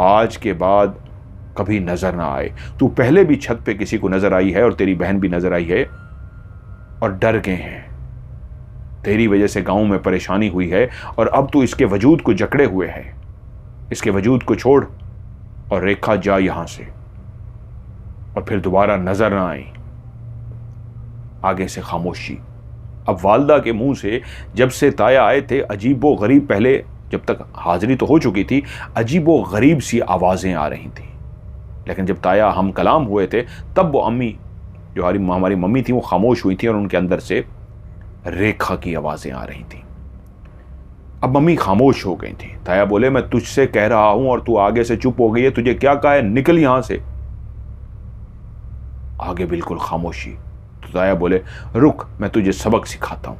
S1: आज के बाद कभी नजर ना आए। तू पहले भी छत पे किसी को नजर आई है और तेरी बहन भी नजर आई है और डर गए हैं। तेरी वजह से गांव में परेशानी हुई है और अब तू इसके वजूद को जकड़े हुए है। इसके वजूद को छोड़ और रेखा जा यहां से और फिर दोबारा नजर ना आई। आगे से खामोशी। अब वालदा के मुंह से जब से ताया आए थे, अजीबो गरीब, पहले जब तक हाजिरी तो हो चुकी थी, अजीबो गरीब सी आवाजें आ रही थी। लेकिन जब ताया हम कलाम हुए थे तब वो अम्मी, जो हमारी मम्मी थी, वो खामोश हुई थी और उनके अंदर से रेखा की आवाजें आ रही थी। अब मम्मी खामोश हो गई थी। ताया बोले, मैं तुझसे कह रहा हूं और तू आगे से चुप हो गई है, तुझे क्या कहा है, निकल यहां से। आगे बिल्कुल खामोशी। तो ताया बोले, रुक, मैं तुझे सबक सिखाता हूं।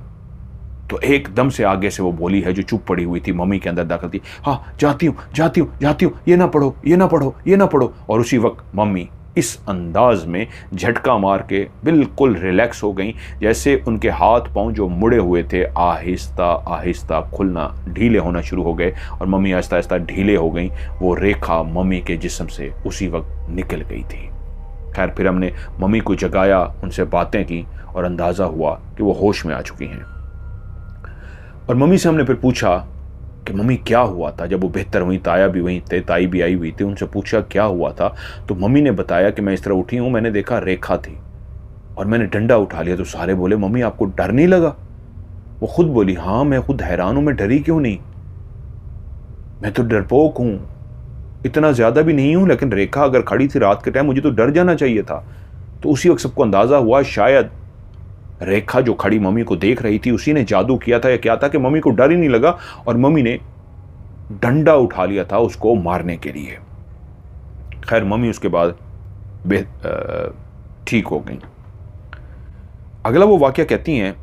S1: तो एकदम से आगे से वो बोली है जो चुप पड़ी हुई थी, मम्मी के अंदर दाखिल थी, हाँ जाती हूं, ये ना पढ़ो, ये ना पढ़ो, ये ना पढ़ो। और उसी वक्त मम्मी इस अंदाज में झटका मार के बिल्कुल रिलैक्स हो गई, जैसे उनके हाथ पांव जो मुड़े हुए थे आहिस्ता आहिस्ता खुलना, ढीले होना शुरू हो गए और मम्मी आहिस्ता आहिस्ता ढीले हो गई। वो रेखा मम्मी के जिस्म से उसी वक्त निकल गई थी। खैर, फिर हमने मम्मी को जगाया, उनसे बातें की और अंदाज़ा हुआ कि वो होश में आ चुकी हैं। और मम्मी से हमने फिर पूछा कि मम्मी क्या हुआ था जब वो बेहतर हुई। ताया भी वहीं थे, ताई भी आई हुई थी। उनसे पूछा क्या हुआ था, तो मम्मी ने बताया कि मैं इस तरह उठी हूँ, मैंने देखा रेखा थी और मैंने डंडा उठा लिया। तो सारे बोले, मम्मी आपको डर नहीं लगा? वो खुद बोली, हाँ मैं खुद हैरान हूँ, मैं डरी क्यों नहीं, मैं तो डरपोक हूँ, इतना ज्यादा भी नहीं हूँ, लेकिन रेखा अगर खड़ी थी रात के टाइम, मुझे तो डर जाना चाहिए था। तो उसी वक्त सबको अंदाजा हुआ शायद रेखा जो खड़ी मम्मी को देख रही थी उसी ने जादू किया था या क्या था कि मम्मी को डर ही नहीं लगा और मम्मी ने डंडा उठा लिया था उसको मारने के लिए। खैर, मम्मी उसके बाद ठीक हो गई। अगला वो वाकया कहती हैं,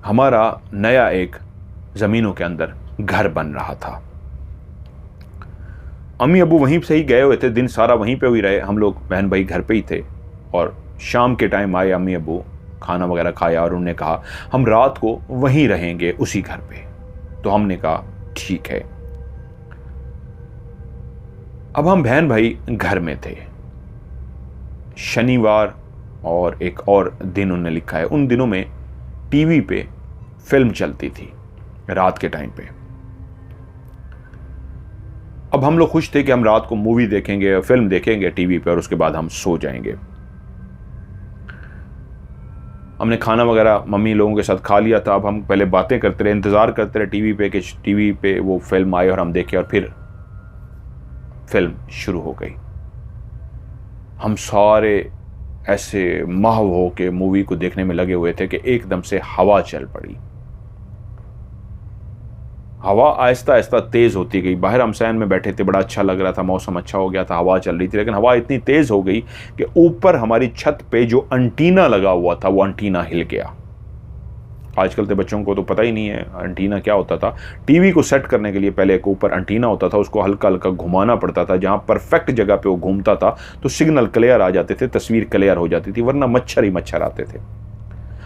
S1: हमारा नया एक जमीनों के अंदर घर बन रहा था। अम्मी अबू वहीं से ही गए हुए थे, दिन सारा वहीं पे ही रहे, हम लोग बहन भाई घर पे ही थे। और शाम के टाइम आए अम्मी अबू, खाना वगैरह खाया और उन्होंने कहा हम रात को वहीं रहेंगे उसी घर पे। तो हमने कहा ठीक है। अब हम बहन भाई घर में थे। शनिवार और एक और दिन उन्होंने लिखा है, उन दिनों में टीवी पे फिल्म चलती थी रात के टाइम पे। अब हम लोग खुश थे कि हम रात को मूवी देखेंगे, फिल्म देखेंगे टीवी पे और उसके बाद हम सो जाएंगे। हमने खाना वगैरह मम्मी लोगों के साथ खा लिया था। अब हम पहले बातें करते रहे, इंतज़ार करते रहे टीवी पे कि टीवी पे वो फिल्म आए और हम देखें, और फिर फिल्म शुरू हो गई। हम सारे ऐसे महव हो के मूवी को देखने में लगे हुए थे कि एकदम से हवा चल पड़ी। हवा आहिस्ता आहिस्ता तेज होती गई। बाहर हम सैन में बैठे थे, बड़ा अच्छा लग रहा था, मौसम अच्छा हो गया था, हवा चल रही थी, लेकिन हवा इतनी तेज हो गई कि ऊपर हमारी छत पे जो अंटीना लगा हुआ था वो अंटीना हिल गया। आजकल के बच्चों को तो पता ही नहीं है अंटीना क्या होता था। टीवी को सेट करने के लिए पहले एक ऊपर अंटीना होता था, उसको हल्का हल्का घुमाना पड़ता था, जहां परफेक्ट जगह पे वो घूमता था तो सिग्नल क्लियर आ जाते थे, तस्वीर क्लियर हो जाती थी, वरना मच्छर ही मच्छर आते थे।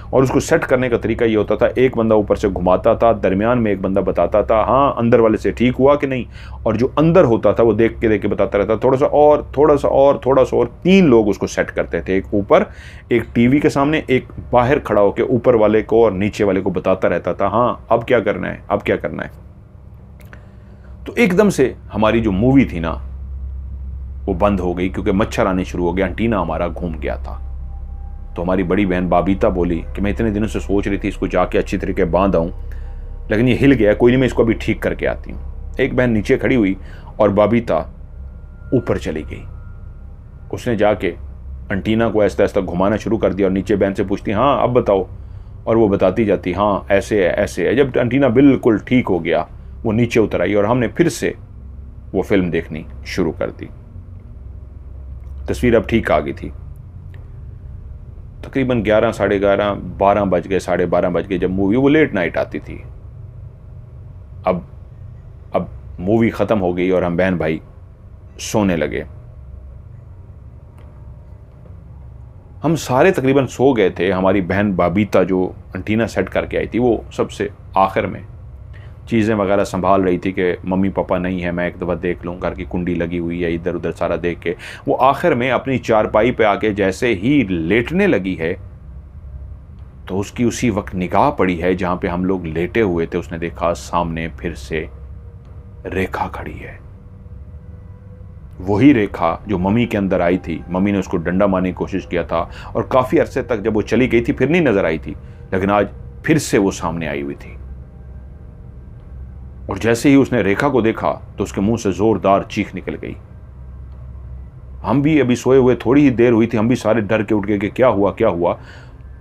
S1: और उसको सेट करने का तरीका ये होता था, एक बंदा ऊपर से घुमाता था, दरमियान में एक बंदा बताता था हाँ अंदर वाले से ठीक हुआ कि नहीं, और जो अंदर होता था वो देख के बताता रहता, थोड़ा सा और थोड़ा सा और थोड़ा सा और। 3 लोग उसको सेट करते थे, एक ऊपर, एक टीवी के सामने, एक बाहर खड़ा होकर ऊपर वाले को और नीचे वाले को बताता रहता था हाँ अब क्या करना है, अब क्या करना है। तो एकदम से हमारी जो मूवी थी ना वो बंद हो गई, क्योंकि मच्छर आने शुरू हो गया, एंटीना हमारा घूम गया था। तो हमारी बड़ी बहन बाबीता बोली कि मैं इतने दिनों से सोच रही थी इसको जाके अच्छी तरीके बांध आऊं, लेकिन ये हिल गया, कोई नहीं मैं इसको अभी ठीक करके आती हूँ। एक बहन नीचे खड़ी हुई और बाबीता ऊपर चली गई। उसने जाके एंटीना को ऐसा ऐसा घुमाना शुरू कर दिया और नीचे बहन से पूछती हाँ अब बताओ, और वो बताती जाती हाँ ऐसे है ऐसे है। जब एंटीना बिल्कुल ठीक हो गया वो नीचे उतर आई और हमने फिर से वो फिल्म देखनी शुरू कर दी। तस्वीर अब ठीक आ गई थी। तकरीबन 11, साढ़े 11, 12 बज गए, साढ़े 12 बज गए जब मूवी, वो लेट नाइट आती थी। अब मूवी ख़त्म हो गई और हम बहन भाई सोने लगे। हम सारे तकरीबन सो गए थे। हमारी बहन बाबीता जो एंटीना सेट करके आई थी वो सबसे आखिर में चीज़ें वगैरह संभाल रही थी कि मम्मी पापा नहीं है, मैं एक दफ़ा देख लूँ, घर की कुंडी लगी हुई है, इधर उधर सारा देख के वो आखिर में अपनी चारपाई पे आके जैसे ही लेटने लगी है तो उसकी उसी वक्त निगाह पड़ी है जहाँ पे हम लोग लेटे हुए थे। उसने देखा सामने फिर से रेखा खड़ी है, वही रेखा जो मम्मी के अंदर आई थी। मम्मी ने उसको डंडा मारने की कोशिश किया था और काफ़ी अरसे तक जब वो चली गई थी फिर नहीं नज़र आई थी, लेकिन आज फिर से वो सामने आई हुई थी। और जैसे ही उसने रेखा को देखा तो उसके मुंह से जोरदार चीख निकल गई। हम भी अभी सोए हुए, थोड़ी ही देर हुई थी, हम भी सारे डर के उठ गए कि क्या हुआ क्या हुआ।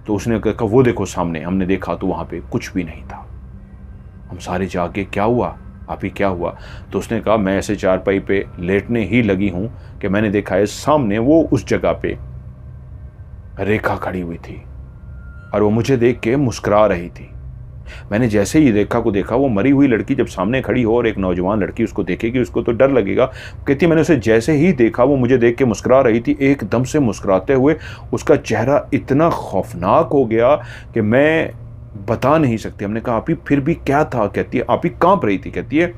S1: तो उसने कहा वो देखो सामने। हमने देखा तो वहां पे कुछ भी नहीं था। हम सारे जागे, क्या हुआ आप ही, क्या हुआ? तो उसने कहा मैं ऐसे चारपाई पे लेटने ही लगी हूं कि मैंने देखा है सामने वो उस जगह पे रेखा खड़ी हुई थी और वो मुझे देख के मुस्कुरा रही थी। मैंने जैसे ही रेखा को देखा, वो मरी हुई लड़की जब सामने खड़ी हो और एक नौजवान लड़की उसको देखेगी उसको तो डर लगेगा। कहती मैंने उसे जैसे ही देखा वो मुझे देख के मुस्कुरा रही थी। एकदम से मुस्कुराते हुए उसका चेहरा इतना खौफनाक हो गया कि मैं बता नहीं सकती। हमने कहा आप ही फिर भी क्या था? कहती है आप ही कांप रही थी। कहती है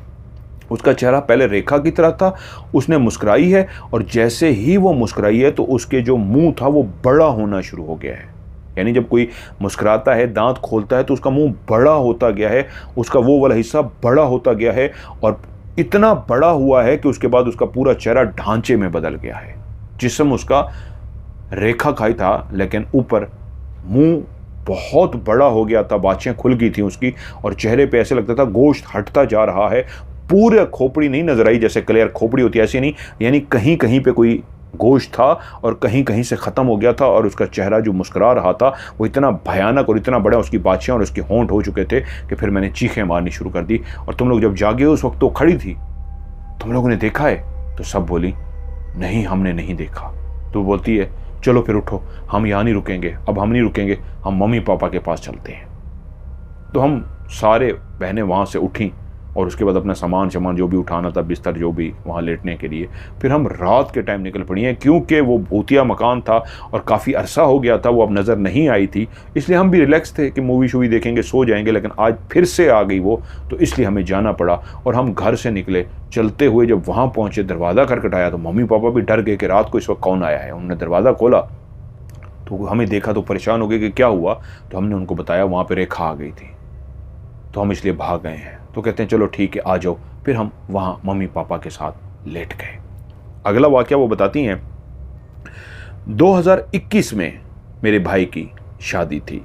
S1: उसका चेहरा पहले रेखा की तरह था, उसने मुस्कुराई है और जैसे ही वो मुस्कुराई है तो उसके जो मुंह था वो बड़ा होना शुरू हो गया है। यानी जब कोई मुस्कुराता है, दांत खोलता है तो उसका मुंह बड़ा होता गया है, उसका वो वाला हिस्सा बड़ा होता गया है और इतना बड़ा हुआ है कि उसके बाद उसका पूरा चेहरा ढांचे में बदल गया है। जिस्म उसका रेखा खाई था लेकिन ऊपर मुंह बहुत बड़ा हो गया था, बाछें खुल गई थी उसकी और चेहरे पे ऐसे लगता था गोश्त हटता जा रहा है। पूरे खोपड़ी नहीं नजर आई, जैसे क्लियर खोपड़ी होती है ऐसी नहीं, यानी कहीं कहीं पे कोई गोश्त था और कहीं कहीं से ख़त्म हो गया था। और उसका चेहरा जो मुस्कुरा रहा था वो इतना भयानक और इतना बड़ा, उसकी बाछें और उसके होंठ हो चुके थे कि फिर मैंने चीखें मारनी शुरू कर दी। और तुम लोग जब जागे उस वक्त तो खड़ी थी, तुम लोगों ने देखा है? तो सब बोली नहीं हमने नहीं देखा। तो बोलती है चलो फिर उठो, हम यहाँ नहीं रुकेंगे, अब हम नहीं रुकेंगे, हम मम्मी पापा के पास चलते हैं। तो हम सारे बहनें वहाँ से उठी और उसके बाद अपना सामान जो भी उठाना था, बिस्तर जो भी वहाँ लेटने के लिए, फिर हम रात के टाइम निकल पड़ी हैं। क्योंकि वो भूतिया मकान था और काफ़ी अरसा हो गया था, वो अब नज़र नहीं आई थी, इसलिए हम भी रिलैक्स थे कि मूवी शूवी देखेंगे, सो जाएंगे। लेकिन आज फिर से आ गई वो, तो इसलिए हमें जाना पड़ा और हम घर से निकले। चलते हुए जब वहाँ पहुँचे, दरवाज़ा खटखटाया तो मम्मी पापा भी डर गए कि रात को इस वक्त कौन आया है। उन्होंने दरवाज़ा खोला तो हमें देखा तो परेशान हो गए कि क्या हुआ। तो हमने उनको बताया वहाँ पर रेखा आ गई थी, तो हम इसलिए भाग गए हैं। तो कहते हैं चलो ठीक है आ जाओ। फिर हम वहाँ मम्मी पापा के साथ लेट गए। अगला वाक़या वो बताती हैं 2021 में मेरे भाई की शादी थी,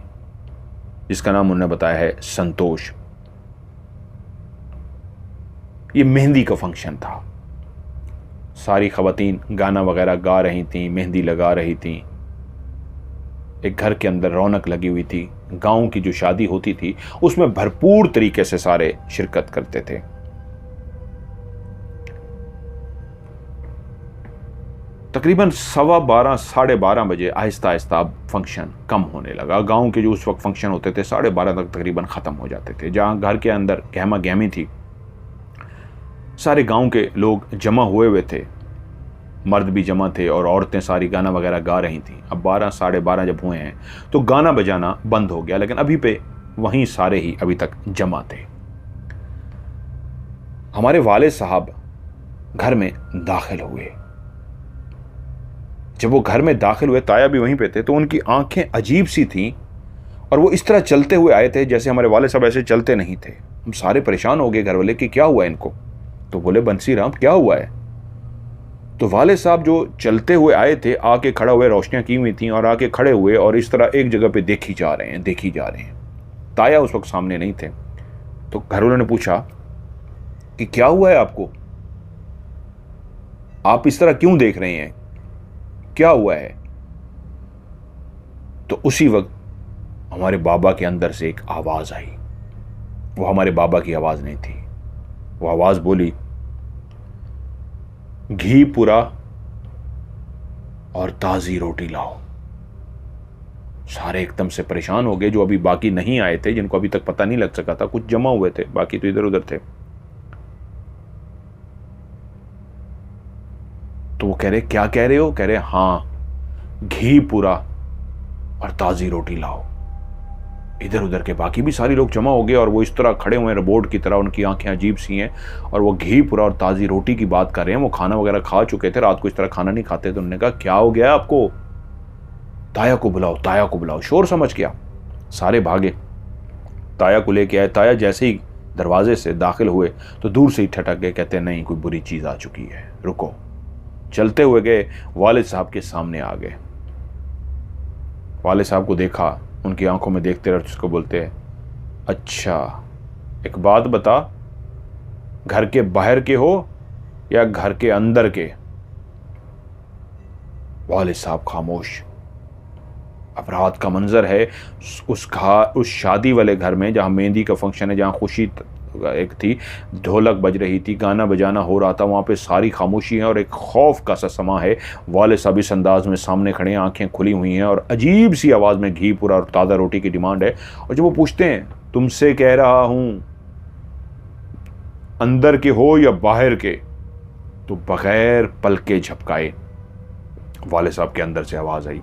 S1: जिसका नाम उन्होंने बताया है संतोष। ये मेहंदी का फंक्शन था। सारी ख़वातीन गाना वगैरह गा रही थीं, मेहंदी लगा रही थीं। एक घर के अंदर रौनक लगी हुई थी। गांव की जो शादी होती थी उसमें भरपूर तरीके से सारे शिरकत करते थे। तकरीबन 12:15, साढ़े 12 बजे आहिस्ता आहिस्ता फंक्शन कम होने लगा। गांव के जो उस वक्त फंक्शन होते थे 12:30 तक तकरीबन ख़त्म हो जाते थे। जहां घर के अंदर गहमा गहमी थी, सारे गांव के लोग जमा हुए हुए थे। मर्द भी जमा थे और औरतें सारी गाना वगैरह गा रही थीं। अब 12 साढ़े 12 जब हुए हैं तो गाना बजाना बंद हो गया, लेकिन अभी पे वहीं सारे ही अभी तक जमा थे। हमारे वाले साहब घर में दाखिल हुए। जब वो घर में दाखिल हुए, ताया भी वहीं पे थे, तो उनकी आंखें अजीब सी थीं और वो इस तरह चलते हुए आए थे जैसे हमारे वाले साहब ऐसे चलते नहीं थे। हम सारे परेशान हो गए घर वाले कि क्या हुआ इनको। तो बोले बंसी राम क्या हुआ है। तो वाले साहब जो चलते हुए आए थे, आके खड़ा हुए, रोशनियां की हुई थी और आके खड़े हुए और इस तरह एक जगह पे देखी जा रहे हैं। ताया उस वक्त सामने नहीं थे। तो घर वालों ने पूछा कि क्या हुआ है आपको, आप इस तरह क्यों देख रहे हैं, क्या हुआ है। तो उसी वक्त हमारे बाबा के अंदर से एक आवाज आई। वो हमारे बाबा की आवाज नहीं थी। वो आवाज बोली, घी पूरा और ताजी रोटी लाओ। सारे एकदम से परेशान हो गए, जो अभी बाकी नहीं आए थे, जिनको अभी तक पता नहीं लग सका था, कुछ जमा हुए थे, बाकी तो इधर उधर थे। तो वो कह रहे क्या कह रहे हो, कह रहे हां घी पूरा और ताजी रोटी लाओ। इधर उधर के बाकी भी सारे लोग जमा हो गए और वो इस तरह खड़े हुए हैं रोबोट की तरह, उनकी आंखें अजीब सी हैं और वो घी पूरा और ताजी रोटी की बात कर रहे हैं। वो खाना वगैरह खा चुके थे, रात को इस तरह खाना नहीं खाते। तो उन्होंने कहा क्या हो गया आपको, ताया को बुलाओ, ताया को बुलाओ। शोर समझ गया, सारे भागे, ताया को लेके आए। ताया जैसे ही दरवाजे से दाखिल हुए तो दूर से ही ठटक गए, कहते नहीं कोई बुरी चीज आ चुकी है, रुको। चलते हुए गए, वालिद साहब के सामने आ गए। वालिद साहब को देखा, उनकी आंखों में देखते रहे, उसको बोलते हैं अच्छा एक बात बता, घर के बाहर के हो या घर के अंदर के। वालिद साहब खामोश। अब रात का मंजर है, उस शादी वाले घर में जहां मेहंदी का फंक्शन है, जहां खुशी एक थी, ढोलक बज रही थी, गाना बजाना हो रहा था, वहाँ पे सारी खामोशी है और एक खौफ का सा समा है। वाले साहब इस अंदाज में सामने खड़े हैं, आंखें खुली हुई हैं और अजीब सी आवाज़ में घी पूरा और ताज़ा रोटी की डिमांड है। और जब वो पूछते हैं तुमसे कह रहा हूँ अंदर के हो या बाहर के, तो बगैर पलके झपकाए वाले साहब के अंदर से आवाज़ आई,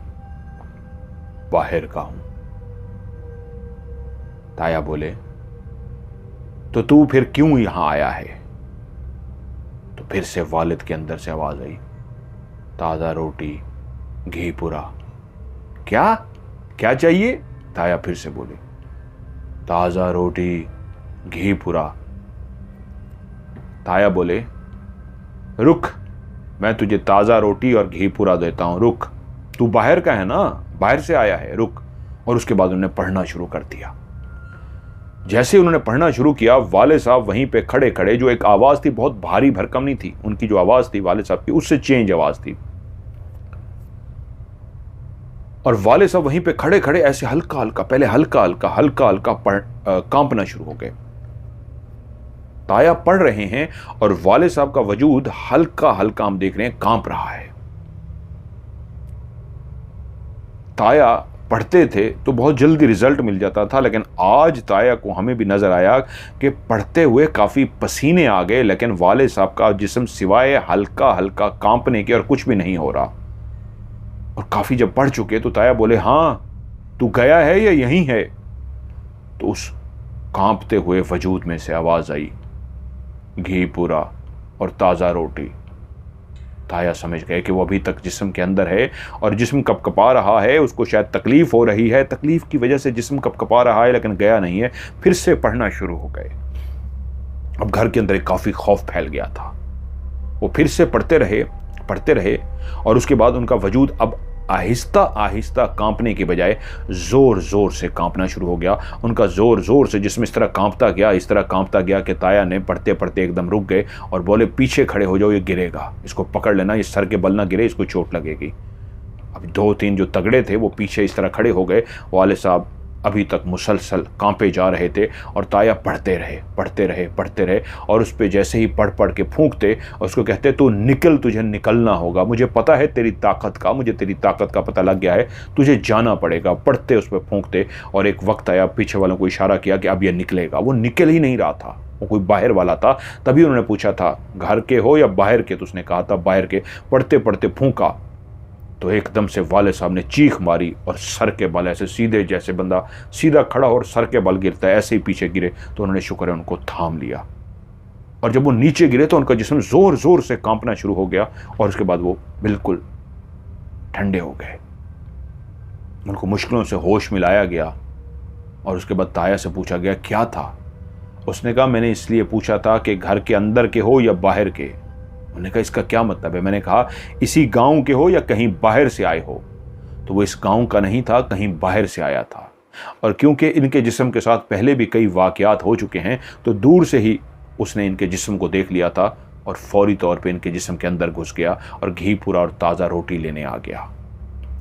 S1: बाहर का हूँ। ताया बोले तो तू फिर क्यों यहां आया है। तो फिर से वालिद के अंदर से आवाज आई, ताजा रोटी घी पूरा। क्या क्या चाहिए, ताया फिर से बोले, ताजा रोटी घी पूरा। ताया बोले रुक, मैं तुझे ताजा रोटी और घी पूरा देता हूं, रुक, तू बाहर का है ना, बाहर से आया है, रुक। और उसके बाद उन्होंने पढ़ना शुरू कर दिया। जैसे उन्होंने पढ़ना शुरू किया, वाले साहब वहीं पे खड़े खड़े, जो एक आवाज थी बहुत भारी भरकम नहीं थी, उनकी जो आवाज थी वाले साहब की उससे चेंज आवाज थी, और वाले साहब वहीं पे खड़े खड़े ऐसे हल्का हल्का, पहले हल्का हल्का कांपना शुरू हो गए। ताया पढ़ रहे हैं और वाले साहब का वजूद हल्का हल्का हम देख रहे हैं कांप रहा है। ताया पढ़ते थे तो बहुत जल्दी रिजल्ट मिल जाता था, लेकिन आज ताया को हमें भी नजर आया कि पढ़ते हुए काफी पसीने आ गए, लेकिन वाले साहब का जिस्म सिवाय हल्का हल्का कांपने के और कुछ भी नहीं हो रहा। और काफी जब पढ़ चुके तो ताया बोले हां तू गया है या यहीं है। तो उस कांपते हुए वजूद में से आवाज आई, घी पूरा और ताजा रोटी। ताया समझ गए कि वो अभी तक जिस्म के अंदर है और जिस्म कपकपा रहा है, उसको शायद तकलीफ हो रही है, तकलीफ की वजह से जिस्म कपकपा रहा है लेकिन गया नहीं है। फिर से पढ़ना शुरू हो गए। अब घर के अंदर एक काफी खौफ फैल गया था। वो फिर से पढ़ते रहे और उसके बाद उनका वजूद अब आहिस्ता आहिस्ता कांपने की बजाय जोर जोर से कांपना शुरू हो गया। उनका जोर जोर से जिसमें इस तरह कांपता गया कि ताया ने पढ़ते पढ़ते एकदम रुक गए और बोले पीछे खड़े हो जाओ, ये गिरेगा, इसको पकड़ लेना, ये सर के बल ना गिरे, इसको चोट लगेगी। अब 2-3 जो तगड़े थे वो पीछे इस तरह खड़े हो गए। वाले साहब अभी तक मुसलसल कांपे जा रहे थे और ताया पढ़ते रहे और उस पर जैसे ही पढ़ के फूंकते और उसको कहते तू निकल, तुझे निकलना होगा, मुझे पता है तेरी ताकत का, मुझे तेरी ताकत का पता लग गया है, तुझे जाना पड़ेगा। पढ़ते उस पर फूंकते और एक वक्त आया, पीछे वालों को इशारा किया कि अब ये निकलेगा। वो निकल ही नहीं रहा था। वो कोई बाहर वाला था, तभी उन्होंने पूछा था घर के हो या बाहर के, तो उसने कहा था बाहर के। पढ़ते पढ़ते फूंका तो एकदम से वाले साहब ने चीख मारी और सर के बल ऐसे सीधे, जैसे बंदा सीधा खड़ा हो और सर के बल गिरता है ऐसे ही पीछे गिरे। तो उन्होंने शुक्र है उनको थाम लिया, और जब वो नीचे गिरे तो उनका जिस्म जोर जोर से कांपना शुरू हो गया और उसके बाद वो बिल्कुल ठंडे हो गए। उनको मुश्किलों से होश मिलाया गया और उसके बाद ताया से पूछा गया क्या था। उसने कहा मैंने इसलिए पूछा था कि घर के अंदर के हो या बाहर के। उन्होंने कहा इसका क्या मतलब है। मैंने कहा इसी गांव के हो या कहीं बाहर से आए हो। तो वो इस गांव का नहीं था, कहीं बाहर से आया था। और क्योंकि इनके जिस्म के साथ पहले भी कई वाकयात हो चुके हैं तो दूर से ही उसने इनके जिस्म को देख लिया था और फौरी तौर पे इनके जिस्म के अंदर घुस गया और घी पूरा और ताज़ा रोटी लेने आ गया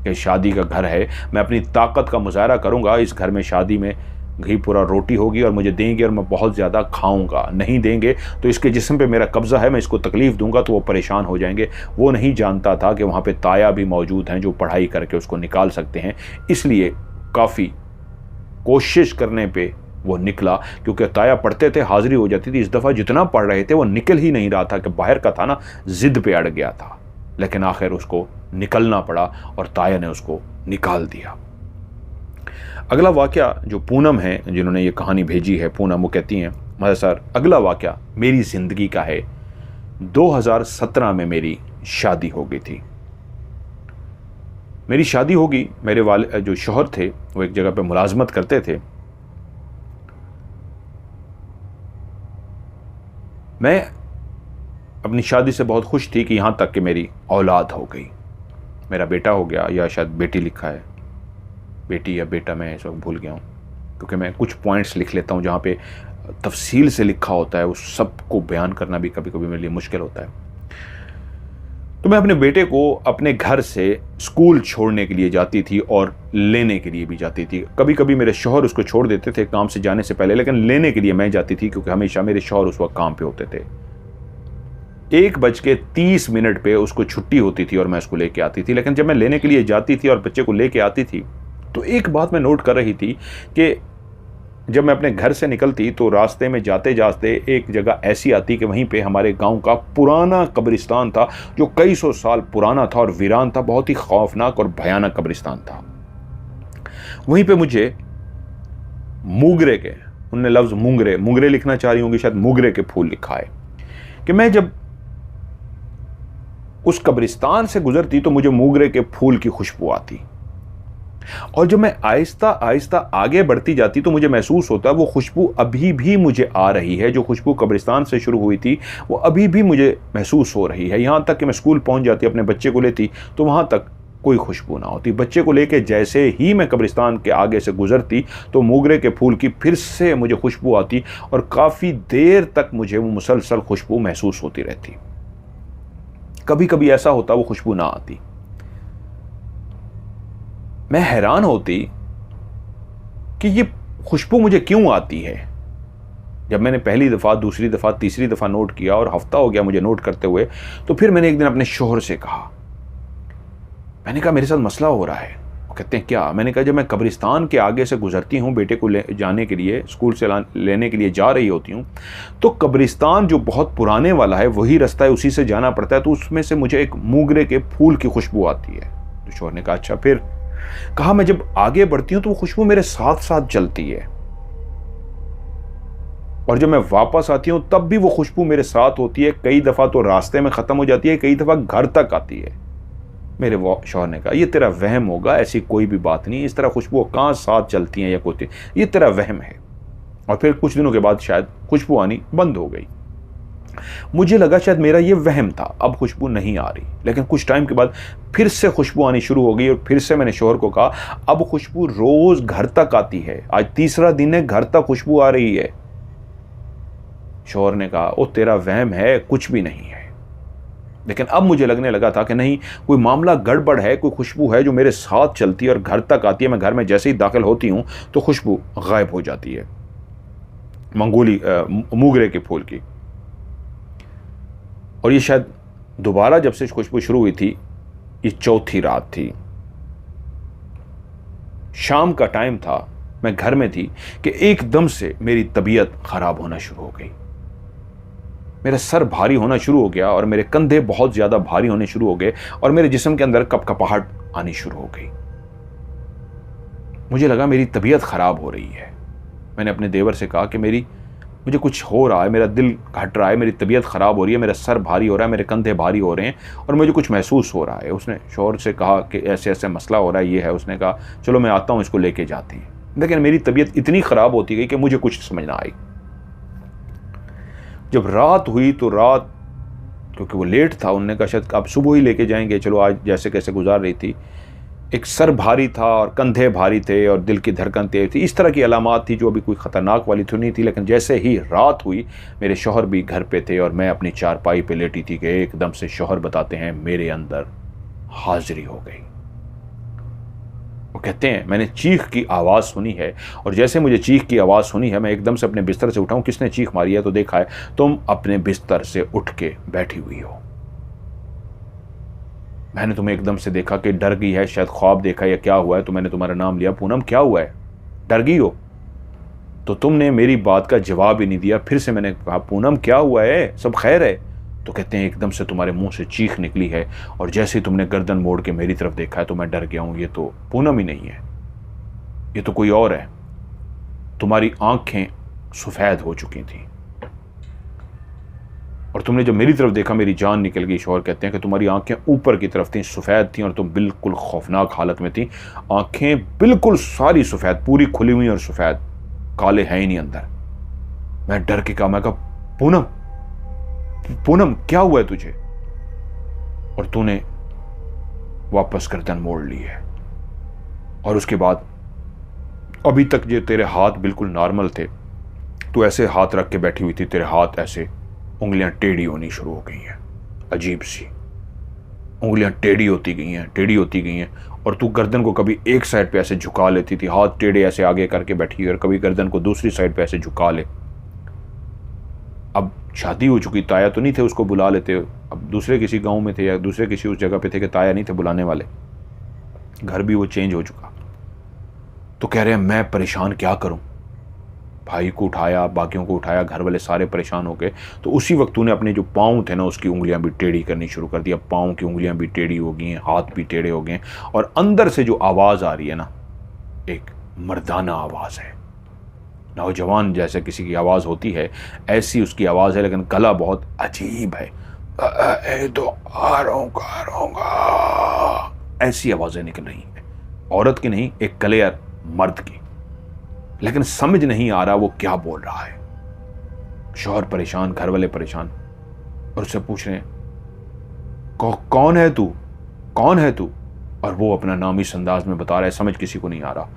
S1: कि शादी का घर है, मैं अपनी ताकत का मुजाहरा करूंगा, इस घर में शादी में घी पूरा रोटी होगी और मुझे देंगे और मैं बहुत ज़्यादा खाऊंगा। नहीं देंगे तो इसके जिस्म पे मेरा कब्ज़ा है, मैं इसको तकलीफ़ दूंगा तो वो परेशान हो जाएंगे। वो नहीं जानता था कि वहाँ पे ताया भी मौजूद हैं जो पढ़ाई करके उसको निकाल सकते हैं। इसलिए काफ़ी कोशिश करने पे वो निकला, क्योंकि ताया पढ़ते थे हाजिरी हो जाती थी। इस दफ़ा जितना पढ़ रहे थे वो निकल ही नहीं रहा था कि बाहर का था ना, ज़िद पे अड़ गया था, लेकिन आखिर उसको निकलना पड़ा और ताया ने उसको निकाल दिया। अगला वाक़या जो पूनम है जिन्होंने ये कहानी भेजी है, पूनम, वो कहती हैं मदर सर अगला वाक़या मेरी ज़िंदगी का है। 2017 में मेरी शादी हो गई थी। मेरी शादी होगी, मेरे वाले जो शौहर थे वो एक जगह पे मुलाजमत करते थे। मैं अपनी शादी से बहुत खुश थी कि यहाँ तक कि मेरी औलाद हो गई, मेरा बेटा हो गया, या शायद बेटी लिखा है, बेटी या बेटा, मैं इस वक्त भूल गया हूँ, क्योंकि मैं कुछ पॉइंट्स लिख लेता हूँ जहाँ पे तफसील से लिखा होता है, उस सब को बयान करना भी कभी कभी मेरे लिए मुश्किल होता है। तो मैं अपने बेटे को अपने घर से स्कूल छोड़ने के लिए जाती थी और लेने के लिए भी जाती थी। कभी कभी मेरे शौहर उसको छोड़ देते थे काम से जाने से पहले, लेकिन लेने के लिए मैं जाती थी क्योंकि हमेशा मेरे शौहर उस वक्त काम पे होते थे। 1:30 पे उसको छुट्टी होती थी और मैं उसको लेके आती थी। लेकिन जब मैं लेने के लिए जाती थी और बच्चे को लेके आती थी तो एक बात मैं नोट कर रही थी कि जब मैं अपने घर से निकलती तो रास्ते में जाते जाते एक जगह ऐसी आती कि वहीं पे हमारे गांव का पुराना कब्रिस्तान था जो कई सौ साल पुराना था और वीरान था, बहुत ही खौफनाक और भयानक कब्रिस्तान था। वहीं पे मुझे मूंगरे के, उनने लफ्ज़ मूंगरे लिखना चाह रही होंगी, शायद मूंगरे के फूल लिखा है, कि मैं जब उस कब्रिस्तान से गुजरती तो मुझे मूंगरे के फूल की खुशबू आती, और जब मैं आहिस्ता आहिस्ता आगे बढ़ती जाती तो मुझे महसूस होता वो खुशबू अभी भी मुझे आ रही है। जो खुशबू कब्रिस्तान से शुरू हुई थी वो अभी भी मुझे महसूस हो रही है। यहाँ तक कि मैं स्कूल पहुँच जाती, अपने बच्चे को लेती तो वहाँ तक कोई खुशबू ना होती। बच्चे को लेके जैसे ही मैं कब्रिस्तान के आगे से गुजरती तो मोगरे के फूल की फिर से मुझे खुशबू आती और काफ़ी देर तक मुझे वो मुसलसल खुशबू महसूस होती रहती। कभी कभी ऐसा होता वो खुशबू ना आती। मैं हैरान होती कि ये खुशबू मुझे क्यों आती है। जब मैंने पहली दफ़ा, दूसरी दफ़ा, तीसरी दफ़ा नोट किया और हफ्ता हो गया मुझे नोट करते हुए, तो फिर मैंने एक दिन अपने शौहर से कहा, मैंने कहा मेरे साथ मसला हो रहा है। वो कहते हैं क्या? मैंने कहा जब मैं कब्रिस्तान के आगे से गुजरती हूँ बेटे को जाने के लिए, स्कूल से लेने के लिए जा रही होती हूँ, तो कब्रिस्तान जो बहुत पुराने वाला है वही रास्ता है, उसी से जाना पड़ता है, तो उसमें से मुझे एक मोगरे के फूल की खुशबू आती है। तो शौहर ने कहा अच्छा फिर? कहा मैं जब आगे बढ़ती हूं तो वो खुशबू मेरे साथ साथ चलती है, और जब मैं वापस आती हूं तब भी वो खुशबू मेरे साथ होती है। कई दफा तो रास्ते में खत्म हो जाती है, कई दफा घर तक आती है। मेरे शौहर ने कहा ये तेरा वहम होगा, ऐसी कोई भी बात नहीं, इस तरह खुशबू कहां साथ चलती हैं या कोई, ये तेरा वहम है। और फिर कुछ दिनों के बाद शायद खुशबू आनी बंद हो गई। मुझे लगा शायद मेरा ये वहम था, अब खुशबू नहीं आ रही। लेकिन कुछ टाइम के बाद फिर से खुशबू आनी शुरू हो गई और फिर से मैंने शौहर को कहा अब खुशबू रोज घर तक आती है, आज तीसरा दिन है घर तक खुशबू आ रही है। शौहर ने कहा ओ तेरा वहम है, कुछ भी नहीं है। लेकिन अब मुझे लगने लगा था कि नहीं, कोई मामला गड़बड़ है, कोई खुशबू है जो मेरे साथ चलती है और घर तक आती है। मैं घर में जैसे ही दाखिल होती हूं तो खुशबू गायब हो जाती है, मोगरे के फूल की। और ये शायद दोबारा जब से खुशबू शुरू हुई थी, ये चौथी रात थी, शाम का टाइम था, मैं घर में थी कि एकदम से मेरी तबीयत खराब होना शुरू हो गई। मेरा सर भारी होना शुरू हो गया और मेरे कंधे बहुत ज़्यादा भारी होने शुरू हो गए और मेरे जिस्म के अंदर कपकपाहट आनी शुरू हो गई। मुझे लगा मेरी तबीयत ख़राब हो रही है। मैंने अपने देवर से कहा कि मुझे कुछ हो रहा है, मेरा दिल घट रहा है, मेरी तबीयत ख़राब हो रही है, मेरा सर भारी हो रहा है, मेरे कंधे भारी हो रहे हैं और मुझे कुछ महसूस हो रहा है। उसने शौहर से कहा कि ऐसे ऐसे मसला हो रहा है, ये है। उसने कहा चलो मैं आता हूँ, इसको लेके जाते हैं। लेकिन मेरी तबीयत इतनी ख़राब होती गई कि मुझे कुछ समझ ना आई। जब रात हुई तो रात, क्योंकि वो लेट था, उन्होंने कहा शायद अब सुबह ही लेके जाएंगे, चलो आज जैसे कैसे गुजार रही थी। एक सर भारी था और कंधे भारी थे और दिल की धड़कन तेज थी। इस तरह की अलामात थी जो अभी कोई ख़तरनाक वाली तो नहीं थी। लेकिन जैसे ही रात हुई, मेरे शौहर भी घर पे थे और मैं अपनी चारपाई पे लेटी थी कि एकदम से शौहर बताते हैं मेरे अंदर हाजिरी हो गई। वो कहते हैं मैंने चीख की आवाज़ सुनी है और जैसे मुझे चीख की आवाज़ सुनी है, मैं एकदम से अपने बिस्तर से उठाऊं, किसने चीख मारी है? तो देखा है तुम अपने बिस्तर से उठ के बैठी हुई हो। मैंने तुम्हें एकदम से देखा कि डर गई है, शायद ख्वाब देखा या क्या हुआ है, तो मैंने तुम्हारा नाम लिया, पूनम क्या हुआ है, डर गई हो? तो तुमने मेरी बात का जवाब ही नहीं दिया। फिर से मैंने कहा पूनम क्या हुआ है, सब खैर है? तो कहते हैं एकदम से तुम्हारे मुंह से चीख निकली है और जैसे ही तुमने गर्दन मोड़ के मेरी तरफ देखा है तो मैं डर गया हूं, ये तो पूनम ही नहीं है, ये तो कोई और है। तुम्हारी आंखें सफ़ेद हो चुकी थी और तुमने जब मेरी तरफ देखा मेरी जान निकल गई। शौहर कहते हैं कि तुम्हारी आंखें ऊपर की तरफ थीं, सफ़ेद थीं और तुम बिल्कुल खौफनाक हालत में थी। आंखें बिल्कुल सारी सफ़ेद, पूरी खुली हुई और सफ़ेद, काले हैं ही नहीं अंदर। मैं डर के कहा, मैं कहा पूनम पूनम क्या हुआ है तुझे? और तूने वापस गर्दन मोड़ ली है। और उसके बाद अभी तक जो तेरे हाथ बिल्कुल नॉर्मल थे, तू ऐसे हाथ रख के बैठी हुई थी, तेरे हाथ ऐसे उंगलियां टेढ़ी होनी शुरू हो गई हैं, अजीब सी उंगलियां टेढ़ी होती गई हैं और तू गर्दन को कभी एक साइड पे ऐसे झुका लेती थी, हाथ टेढ़े ऐसे आगे करके बैठी और कभी गर्दन को दूसरी साइड पे ऐसे झुका ले। अब शादी हो चुकी, ताया तो नहीं थे उसको बुला लेते, अब दूसरे किसी गांव में थे या दूसरे किसी उस जगह पे थे कि ताया नहीं थे बुलाने वाले, घर भी वो चेंज हो चुका। तो कह रहे हैं मैं परेशान क्या करूं, भाई को उठाया, बाकियों को उठाया, घर वाले सारे परेशान हो गए। तो उसी वक्त तूने अपने जो पाँव थे ना उसकी उंगलियां भी टेढ़ी करनी शुरू कर दी। अब पाँव की उंगलियां भी टेढ़ी हो गई हैं, हाथ भी टेढ़े हो गए हैं और अंदर से जो आवाज़ आ रही है ना, एक मर्दाना आवाज़ है, नौजवान जैसे किसी की आवाज़ होती है ऐसी उसकी आवाज़ है, लेकिन गला बहुत अजीब है, तो आ रहूँगा, ऐसी आवाज़ें निकल रही हैं, औरत की नहीं, एक क्लियर मर्द की। लेकिन समझ नहीं आ रहा वो क्या बोल रहा है। शौहर परेशान, घर वाले परेशान और उससे पूछ रहे हैं कौन है तू, कौन है तू? और वो अपना नाम इस अंदाज में बता रहा है, समझ किसी को नहीं आ रहा।